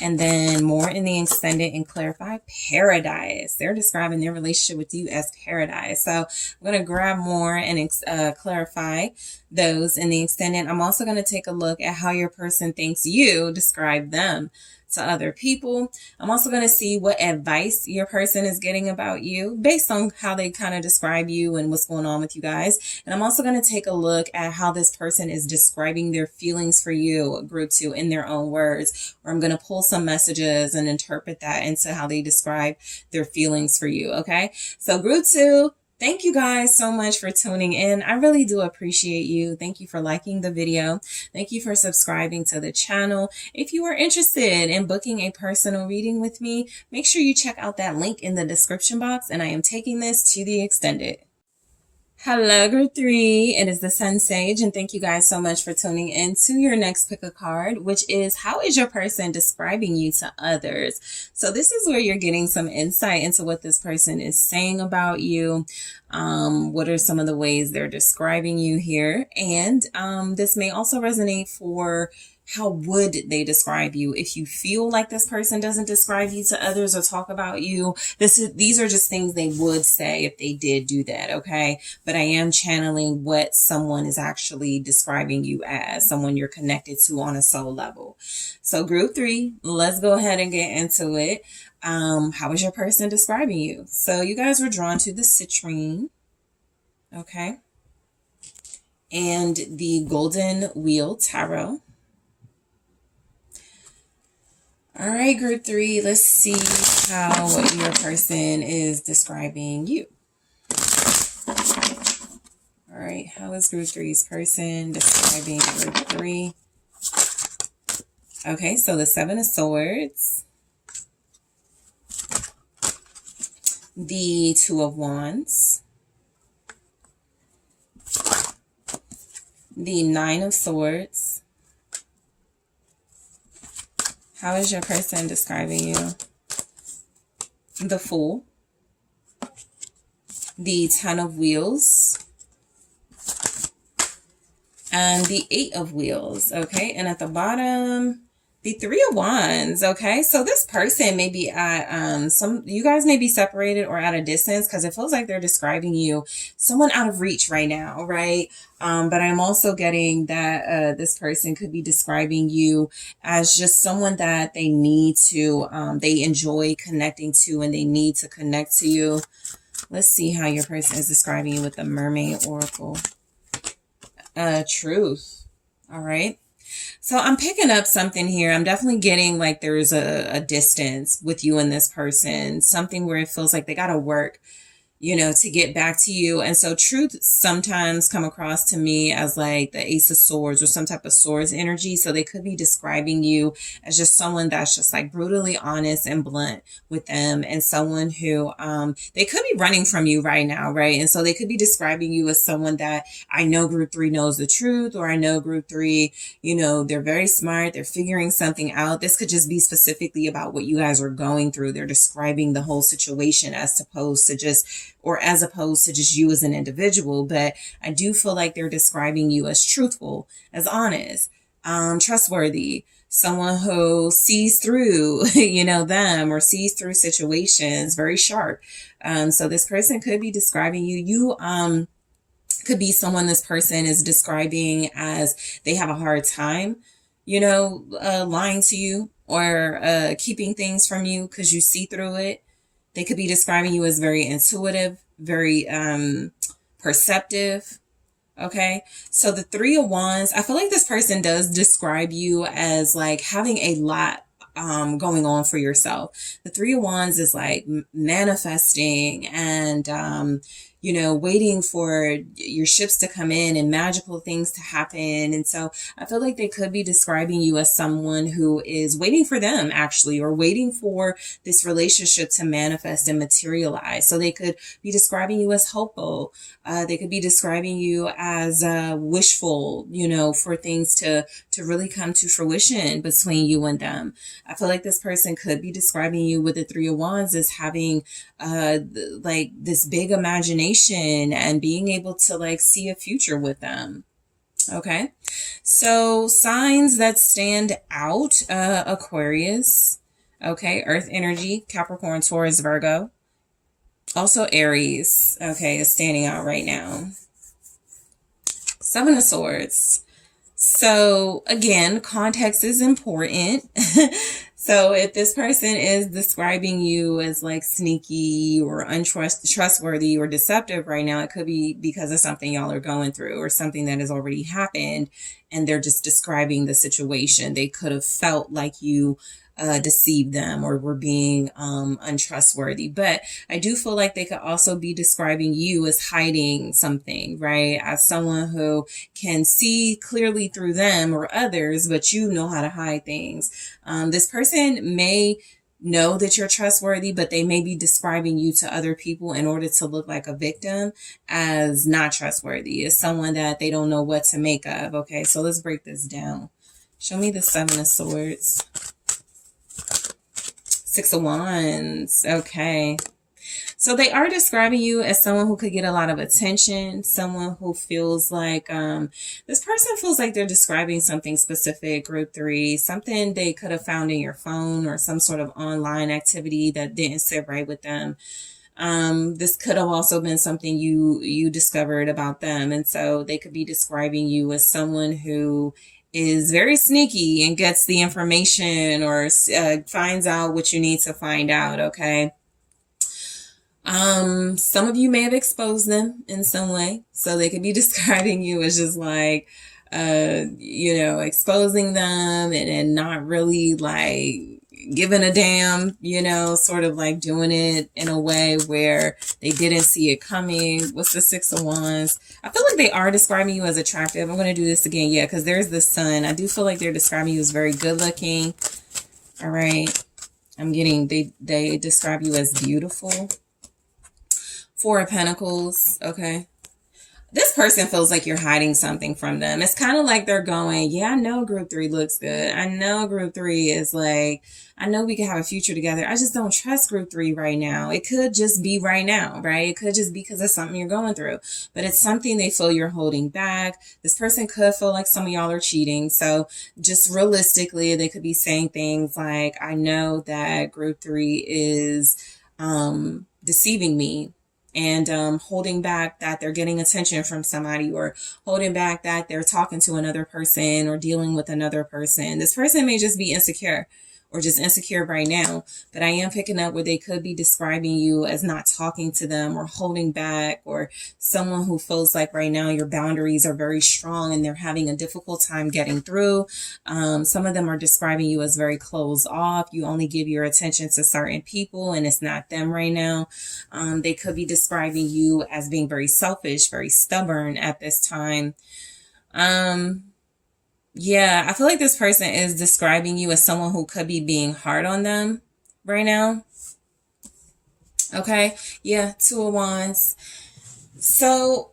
and then more in the extended and clarify paradise. They're describing their relationship with you as paradise. So I'm going to grab more and clarify those in the extended. I'm also going to take a look at how your person thinks you describe them to other people. I'm also going to see what advice your person is getting about you based on how they kind of describe you and what's going on with you guys. And I'm also going to take a look at how this person is describing their feelings for you, group 2, in their own words. Or I'm going to pull some messages and interpret that into how they describe their feelings for you. Okay. So group 2, thank you guys so much for tuning in. I really do appreciate you. Thank you for liking the video. Thank you for subscribing to the channel. If you are interested in booking a personal reading with me, make sure you check out that link in the description box, and I am taking this to the extended. Hello, group 3. It is the SunSage, and thank you guys so much for tuning in to your next pick a card, which is how is your person describing you to others? So this is where you're getting some insight into what this person is saying about you. What are some of the ways they're describing you here? And this may also resonate for how would they describe you if you feel like this person doesn't describe you to others or talk about you. These are just things they would say if they did do that, okay? But I am channeling what someone is actually describing you as, someone you're connected to on a soul level. So group 3, let's go ahead and get into it. How is your person describing you? So you guys were drawn to the citrine, okay? And the Golden Wheel Tarot. All right, group 3, let's see how your person is describing you. All right, how is group 3's person describing group 3? Okay, so the Seven of Swords, the Two of Wands, the Nine of Swords. How is your person describing you? The Fool, the Ten of Wheels, and the Eight of Wheels. Okay, and at the bottom, the Three of Wands. Okay, so this person may be at you guys may be separated or at a distance, because it feels like they're describing you someone out of reach right now, right? But I'm also getting that this person could be describing you as just someone that they need to they enjoy connecting to, and they need to connect to you. Let's see how your person is describing you with the Mermaid Oracle. Truth. All right. So I'm picking up something here. I'm definitely getting like there's a distance with you and this person. Something where it feels like they got to work, you know, to get back to you. And so truth sometimes come across to me as like the Ace of Swords or some type of swords energy. So they could be describing you as just someone that's just like brutally honest and blunt with them, and someone who they could be running from you right now, right? And so they could be describing you as someone that, I know group 3 knows the truth, or I know group 3, you know, they're very smart, they're figuring something out. This could just be specifically about what you guys are going through. They're describing the whole situation as opposed to just you as an individual. But I do feel like they're describing you as truthful, as honest, trustworthy, someone who sees through, you know, them, or sees through situations, very sharp. So this person could be describing you. You could be someone this person is describing as they have a hard time, you know, lying to you or keeping things from you because you see through it. They could be describing you as very intuitive, very perceptive. Okay. So the Three of Wands, I feel like this person does describe you as like having a lot going on for yourself. The Three of Wands is like manifesting and you know, waiting for your ships to come in and magical things to happen. And so I feel like they could be describing you as someone who is waiting for them, actually, or waiting for this relationship to manifest and materialize. So they could be describing you as hopeful. They could be describing you as wishful, you know, for things to really come to fruition between you and them. I feel like this person could be describing you with the Three of Wands as having like this big imagination and being able to like see a future with them. Okay. So signs that stand out, Aquarius. Okay. Earth energy, Capricorn, Taurus, Virgo. Also Aries. Okay. Is standing out right now. Seven of Swords. So again, context is important. So if this person is describing you as like sneaky or untrustworthy or deceptive right now, it could be because of something y'all are going through or something that has already happened, and they're just describing the situation. They could have felt like you deceived them or were being untrustworthy. But I do feel like they could also be describing you as hiding something, right? As someone who can see clearly through them or others, but you know how to hide things. This person may know that you're trustworthy, but they may be describing you to other people in order to look like a victim as not trustworthy, as someone that they don't know what to make of. Okay, so let's break this down. Show me the Seven of Swords. Six of Wands. Okay. So they are describing you as someone who could get a lot of attention, someone who feels like, this person feels like they're describing something specific, group 3, something they could have found in your phone or some sort of online activity that didn't sit right with them. This could have also been something you discovered about them. And so they could be describing you as someone who is very sneaky and gets the information or finds out what you need to find out. Okay. Some of you may have exposed them in some way. So they could be describing you as just like, you know, exposing them and not really like giving a damn, you know, sort of like doing it in a way where they didn't see it coming. What's the Six of Wands? I feel like they are describing you as attractive. I'm going to do this again. Yeah, because there's the Sun. I do feel like they're describing you as very good looking. All right. I'm getting, they describe you as beautiful. Four of Pentacles. Okay. This person feels like you're hiding something from them. It's kind of like they're going, yeah, I know group 3 looks good. I know group 3 is like, I know we can have a future together. I just don't trust group 3 right now. It could just be right now, right? It could just be because of something you're going through. But it's something they feel you're holding back. This person could feel like some of y'all are cheating. So just realistically, they could be saying things like, I know that group 3 is deceiving me. And holding back that they're getting attention from somebody, or holding back that they're talking to another person or dealing with another person. This person may just be insecure, or just insecure right now, but I am picking up where they could be describing you as not talking to them or holding back, or someone who feels like right now your boundaries are very strong and they're having a difficult time getting through. Some of them are describing you as very closed off. You only give your attention to certain people and it's not them right now. They could be describing you as being very selfish, very stubborn at this time. Yeah, I feel like this person is describing you as someone who could be being hard on them right now. Okay. Yeah. Two of Wands. So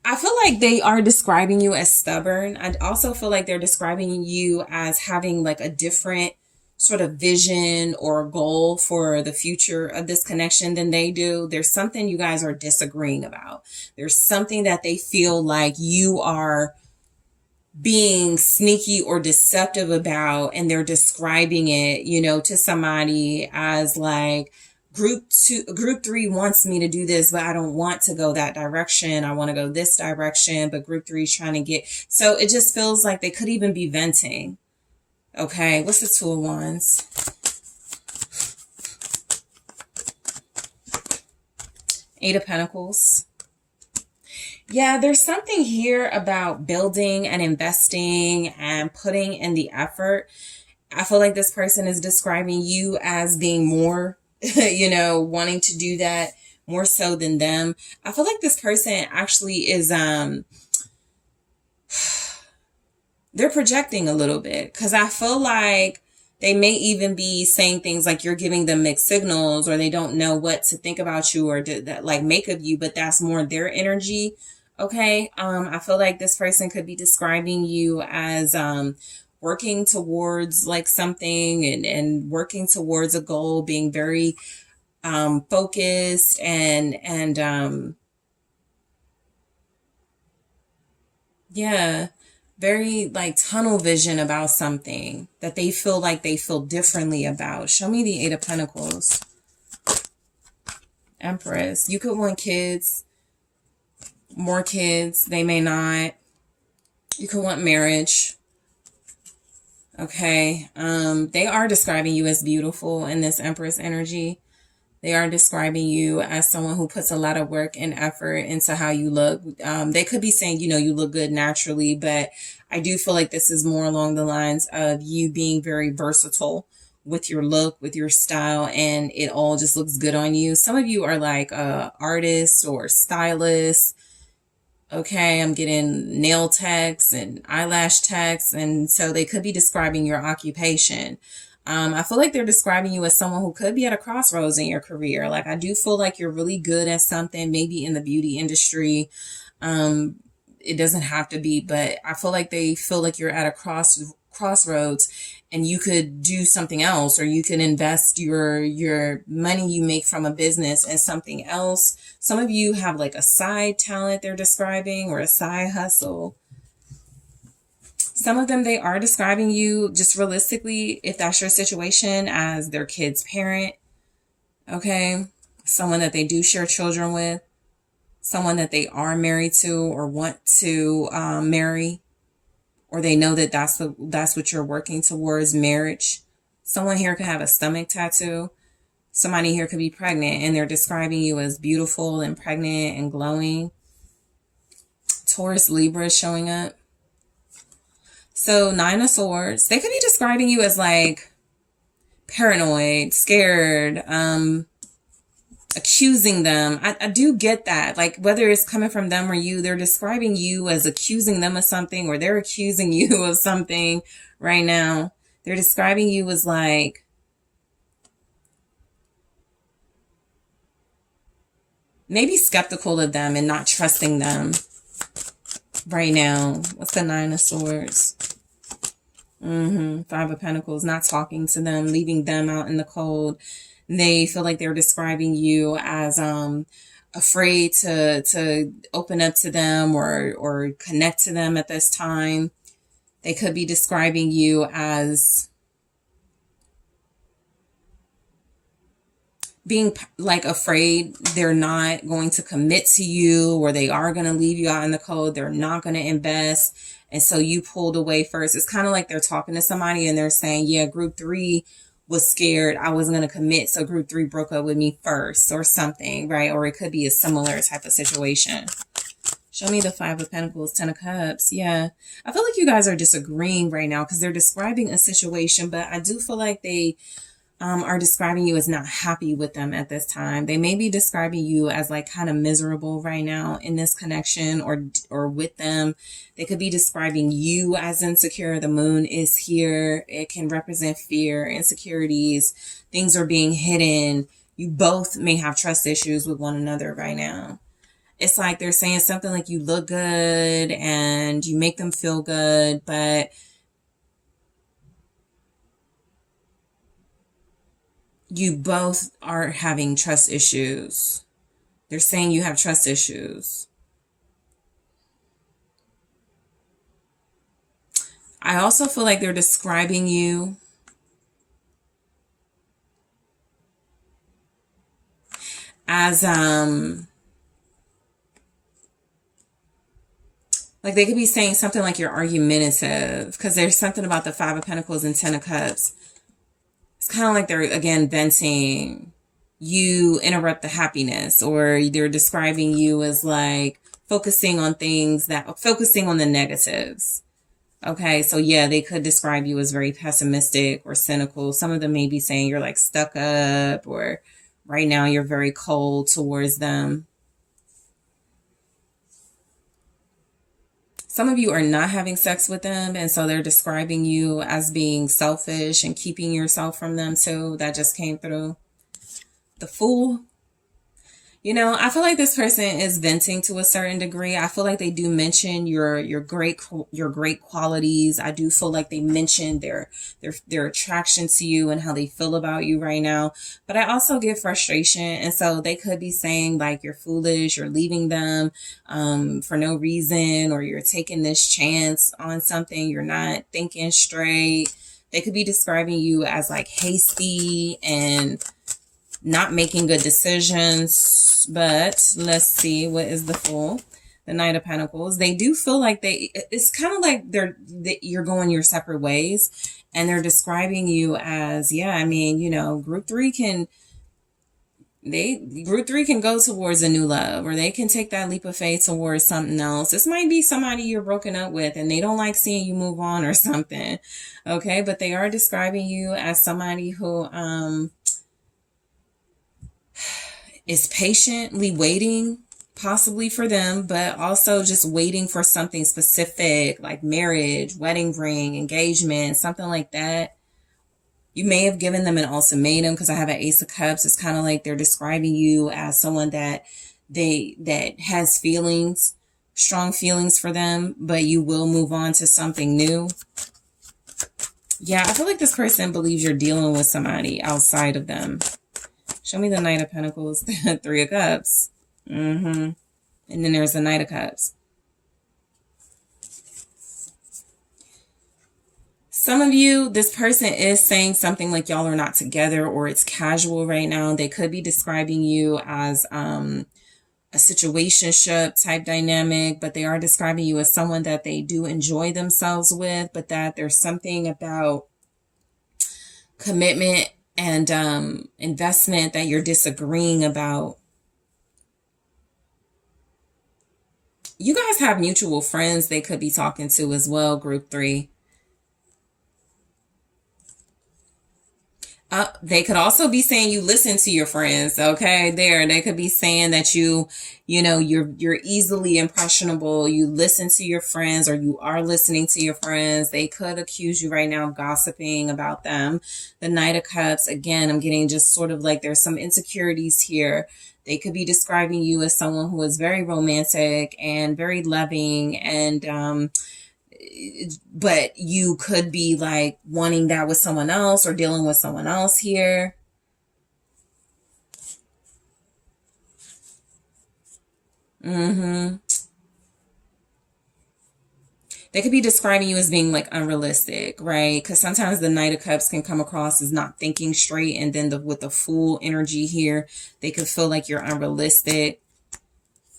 I feel like they are describing you as stubborn. I also feel like they're describing you as having like a different sort of vision or goal for the future of this connection than they do. There's something you guys are disagreeing about. There's something that they feel like you are being sneaky or deceptive about, and they're describing it, you know, to somebody as like, group 3 wants me to do this, but I don't want to go that direction. I want to go this direction, but group 3 is trying to get, so it just feels like they could even be venting. Okay. What's the Two of Wands? Eight of Pentacles. Yeah, there's something here about building and investing and putting in the effort. I feel like this person is describing you as being more, you know, wanting to do that more so than them. I feel like this person actually is, they're projecting a little bit, because I feel like they may even be saying things like you're giving them mixed signals, or they don't know what to think about you or that like make of you, but that's more their energy. Okay. I feel like this person could be describing you as working towards like something and working towards a goal, being very focused and yeah, very like tunnel vision about something that they feel like they feel differently about. Show me the Eight of Pentacles. Empress. You could want kids, more kids. They may not. You could want marriage. Okay. They are describing you as beautiful in this Empress energy. They are describing you as someone who puts a lot of work and effort into how you look. They could be saying, you know, you look good naturally, but I do feel like this is more along the lines of you being very versatile with your look, with your style, and it all just looks good on you. Some of you are like artists or stylists. Okay, I'm getting nail techs and eyelash techs, and so they could be describing your occupation. I feel like they're describing you as someone who could be at a crossroads in your career. Like, I do feel like you're really good at something, maybe in the beauty industry. It doesn't have to be, but I feel like they feel like you're at a crossroads and you could do something else, or you can invest your money you make from a business in something else. Some of you have like a side talent they're describing, or a side hustle. Some of them, they are describing you just realistically, if that's your situation, as their kid's parent. Okay. Someone that they do share children with. Someone that they are married to or want to marry. Or they know that that's what you're working towards, marriage. Someone here could have a stomach tattoo. Somebody here could be pregnant and they're describing you as beautiful and pregnant and glowing. Taurus, Libra is showing up. So Nine of Swords, they could be describing you as like paranoid, scared, accusing them. I do get that. Like, whether it's coming from them or you, they're describing you as accusing them of something, or they're accusing you of something right now. They're describing you as like, maybe skeptical of them and not trusting them right now. What's the Nine of Swords? Five of Pentacles, not talking to them, leaving them out in the cold. They feel like they're describing you as afraid to open up to them or connect to them at this time. They could be describing you as being like afraid they're not going to commit to you, or they are going to leave you out in the cold. They're not going to invest. And so you pulled away first. It's kind of like they're talking to somebody and they're saying, yeah, group 3 was scared I wasn't going to commit, so group 3 broke up with me first, or something, right? Or it could be a similar type of situation. Show me the Five of Pentacles, Ten of Cups. Yeah, I feel like you guys are disagreeing right now because they're describing a situation, but I do feel like they are describing you as not happy with them at this time. They may be describing you as like kind of miserable right now in this connection or with them. They could be describing you as insecure. The moon is here. It can represent fear, insecurities. Things are being hidden. You both may have trust issues with one another right now. It's like they're saying something like you look good and you make them feel good, but you both are having trust issues. They're saying you have trust issues. I also feel like they're describing you as like they could be saying something like you're argumentative, because there's something about the Five of Pentacles and Ten of Cups. It's kind of like they're, again, venting. You interrupt the happiness, or they're describing you as like focusing on the negatives. Okay, so yeah, they could describe you as very pessimistic or cynical. Some of them may be saying you're like stuck up, or right now you're very cold towards them. Some of you are not having sex with them, and so they're describing you as being selfish and keeping yourself from them too. That just came through. The Fool. You know, I feel like this person is venting to a certain degree. I feel like they do mention your great qualities. I do feel like they mention their attraction to you and how they feel about you right now. But I also get frustration, and so they could be saying like you're foolish, you're leaving them for no reason, or you're taking this chance on something, you're not thinking straight. They could be describing you as like hasty and not making good decisions. But let's see, what is the Fool? The Knight of Pentacles. They do feel like it's kind of like you're going your separate ways, and they're describing you as, yeah, I mean, you know, group 3 can go towards a new love, or they can take that leap of faith towards something else. This might be somebody you're broken up with and they don't like seeing you move on or something. Okay, but they are describing you as somebody who is patiently waiting, possibly for them, but also just waiting for something specific, like marriage, wedding ring, engagement, something like that. You may have given them an ultimatum, because I have an Ace of Cups. It's kind of like they're describing you as someone that has feelings, strong feelings for them, but you will move on to something new. Yeah, I feel like this person believes you're dealing with somebody outside of them. Show me the Knight of Pentacles, Three of Cups. And then there's the Knight of Cups. Some of you, this person is saying something like y'all are not together, or it's casual right now. They could be describing you as a situationship type dynamic, but they are describing you as someone that they do enjoy themselves with, but that there's something about commitment and investment that you're disagreeing about. You guys have mutual friends they could be talking to as well, group 3. They could also be saying you listen to your friends. Okay, they could be saying that you're easily impressionable. You listen to your friends, or you are listening to your friends. They could accuse you right now of gossiping about them. The Knight of Cups, again, I'm getting just sort of like there's some insecurities here. They could be describing you as someone who is very romantic and very loving, and but you could be like wanting that with someone else or dealing with someone else here. They could be describing you as being like unrealistic, right? Because sometimes the Knight of Cups can come across as not thinking straight, and then with the Fool energy here, they could feel like you're unrealistic.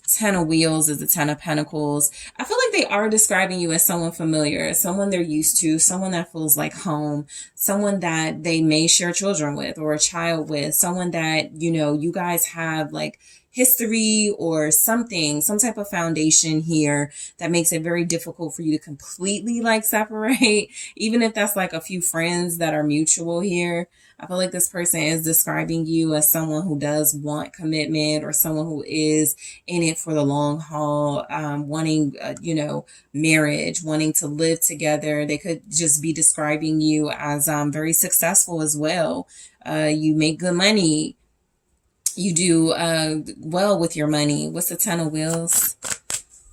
Ten of Wheels is the Ten of Pentacles. I feel like they are describing you as someone familiar, someone they're used to, someone that feels like home, someone that they may share children with or a child with, someone that, you guys have like history or something, some type of foundation here that makes it very difficult for you to completely like separate, even if that's like a few friends that are mutual here. I feel like this person is describing you as someone who does want commitment, or someone who is in it for the long haul, wanting, marriage, wanting to live together. They could just be describing you as very successful as well. You make good money. You do well with your money. What's the Ten of Wheels?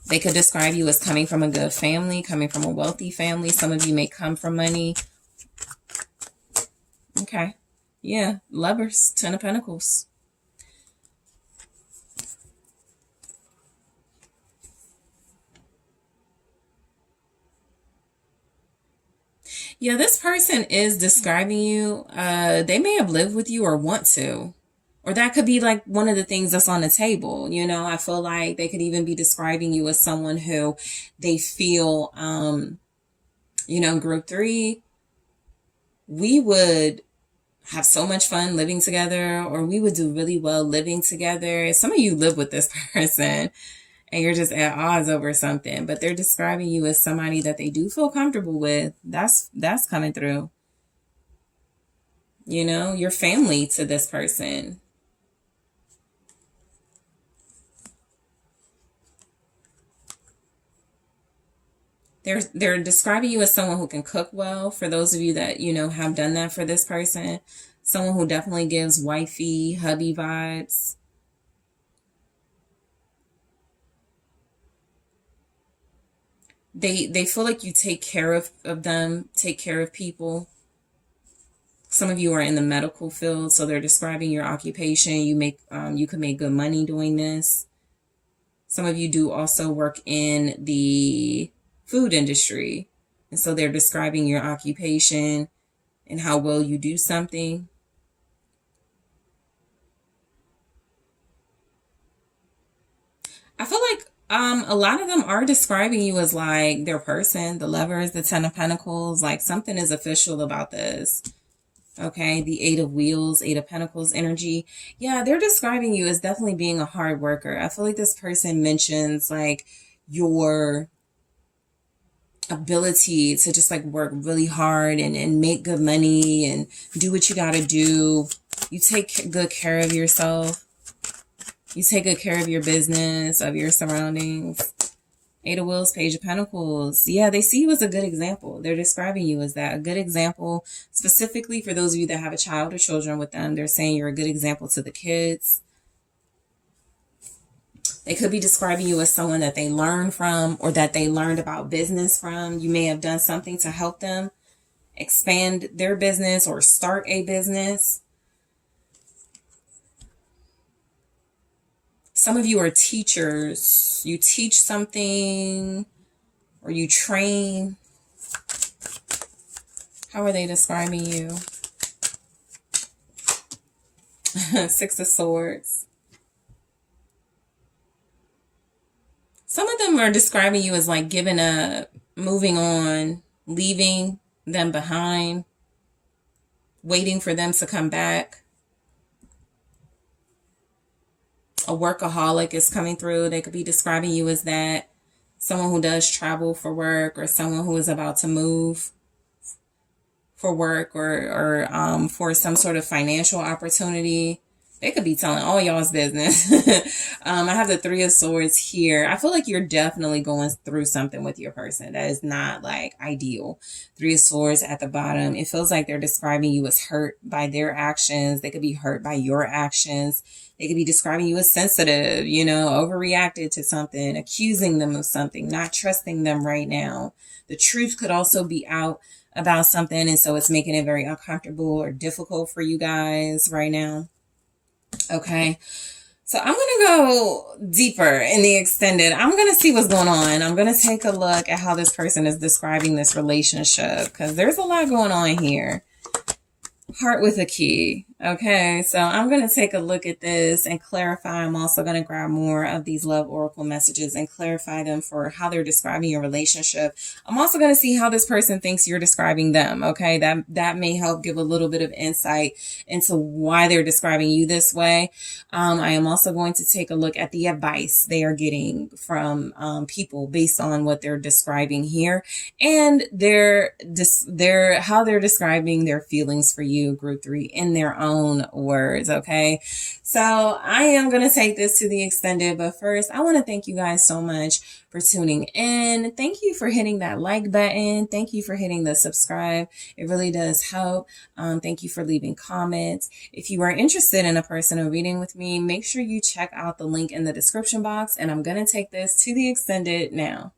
They could describe you as coming from a good family, coming from a wealthy family. Some of you may come from money. Okay. Yeah. Lovers. Ten of Pentacles. Yeah, this person is describing you. They may have lived with you or want to. Or that could be like one of the things that's on the table. I feel like they could even be describing you as someone who they feel, group 3, we would have so much fun living together, or we would do really well living together. Some of you live with this person and you're just at odds over something, but they're describing you as somebody that they do feel comfortable with. That's coming through. You're family to this person. They're describing you as someone who can cook well. For those of you that, have done that for this person, someone who definitely gives wifey, hubby vibes. They feel like you take care of them, take care of people. Some of you are in the medical field, so they're describing your occupation. You could make good money doing this. Some of you do also work in the food industry, and so they're describing your occupation and how well you do something. I feel like a lot of them are describing you as like their person. The Lovers, the Ten of Pentacles, like something is official about this. Okay, the Eight of Wheels, Eight of Pentacles energy. Yeah, they're describing you as definitely being a hard worker. I feel like this person mentions like your ability to just like work really hard and make good money and do what you got to do. You take good care of yourself. You take good care of your business, of your surroundings. Eight of Wheels, Page of Pentacles. Yeah, they see you as a good example. They're describing you as that, a good example. Specifically for those of you that have a child or children with them, they're saying you're a good example to the kids. They could be describing you as someone that they learn from, or that they learned about business from. You may have done something to help them expand their business or start a business. Some of you are teachers. You teach something or you train. How are they describing you? Six of Swords. Some of them are describing you as like giving up, moving on, leaving them behind, waiting for them to come back. A workaholic is coming through. They could be describing you as that. Someone who does travel for work, or someone who is about to move for work or for some sort of financial opportunity. They could be telling all y'all's business. I have the Three of Swords here. I feel like you're definitely going through something with your person that is not like ideal. Three of Swords at the bottom. It feels like they're describing you as hurt by their actions. They could be hurt by your actions. They could be describing you as sensitive, you know, overreacted to something, accusing them of something, not trusting them right now. The truth could also be out about something, and so it's making it very uncomfortable or difficult for you guys right now. Okay, so I'm going to go deeper in the extended. I'm going to see what's going on. I'm going to take a look at how this person is describing this relationship, because there's a lot going on here. Heart with a key. Okay, so I'm going to take a look at this and clarify. I'm also going to grab more of these love oracle messages and clarify them for how they're describing your relationship. I'm also going to see how this person thinks you're describing them. Okay, that may help give a little bit of insight into why they're describing you this way. I am also going to take a look at the advice they are getting from people based on what they're describing here, and how they're describing their feelings for you, group 3, in their own words. Okay, so I am going to take this to the extended, but first I want to thank you guys so much for tuning in. Thank you for hitting that like button. Thank you for hitting the subscribe. It really does help. Thank you for leaving comments. If you are interested in a personal reading with me, make sure you check out the link in the description box, and I'm going to take this to the extended now.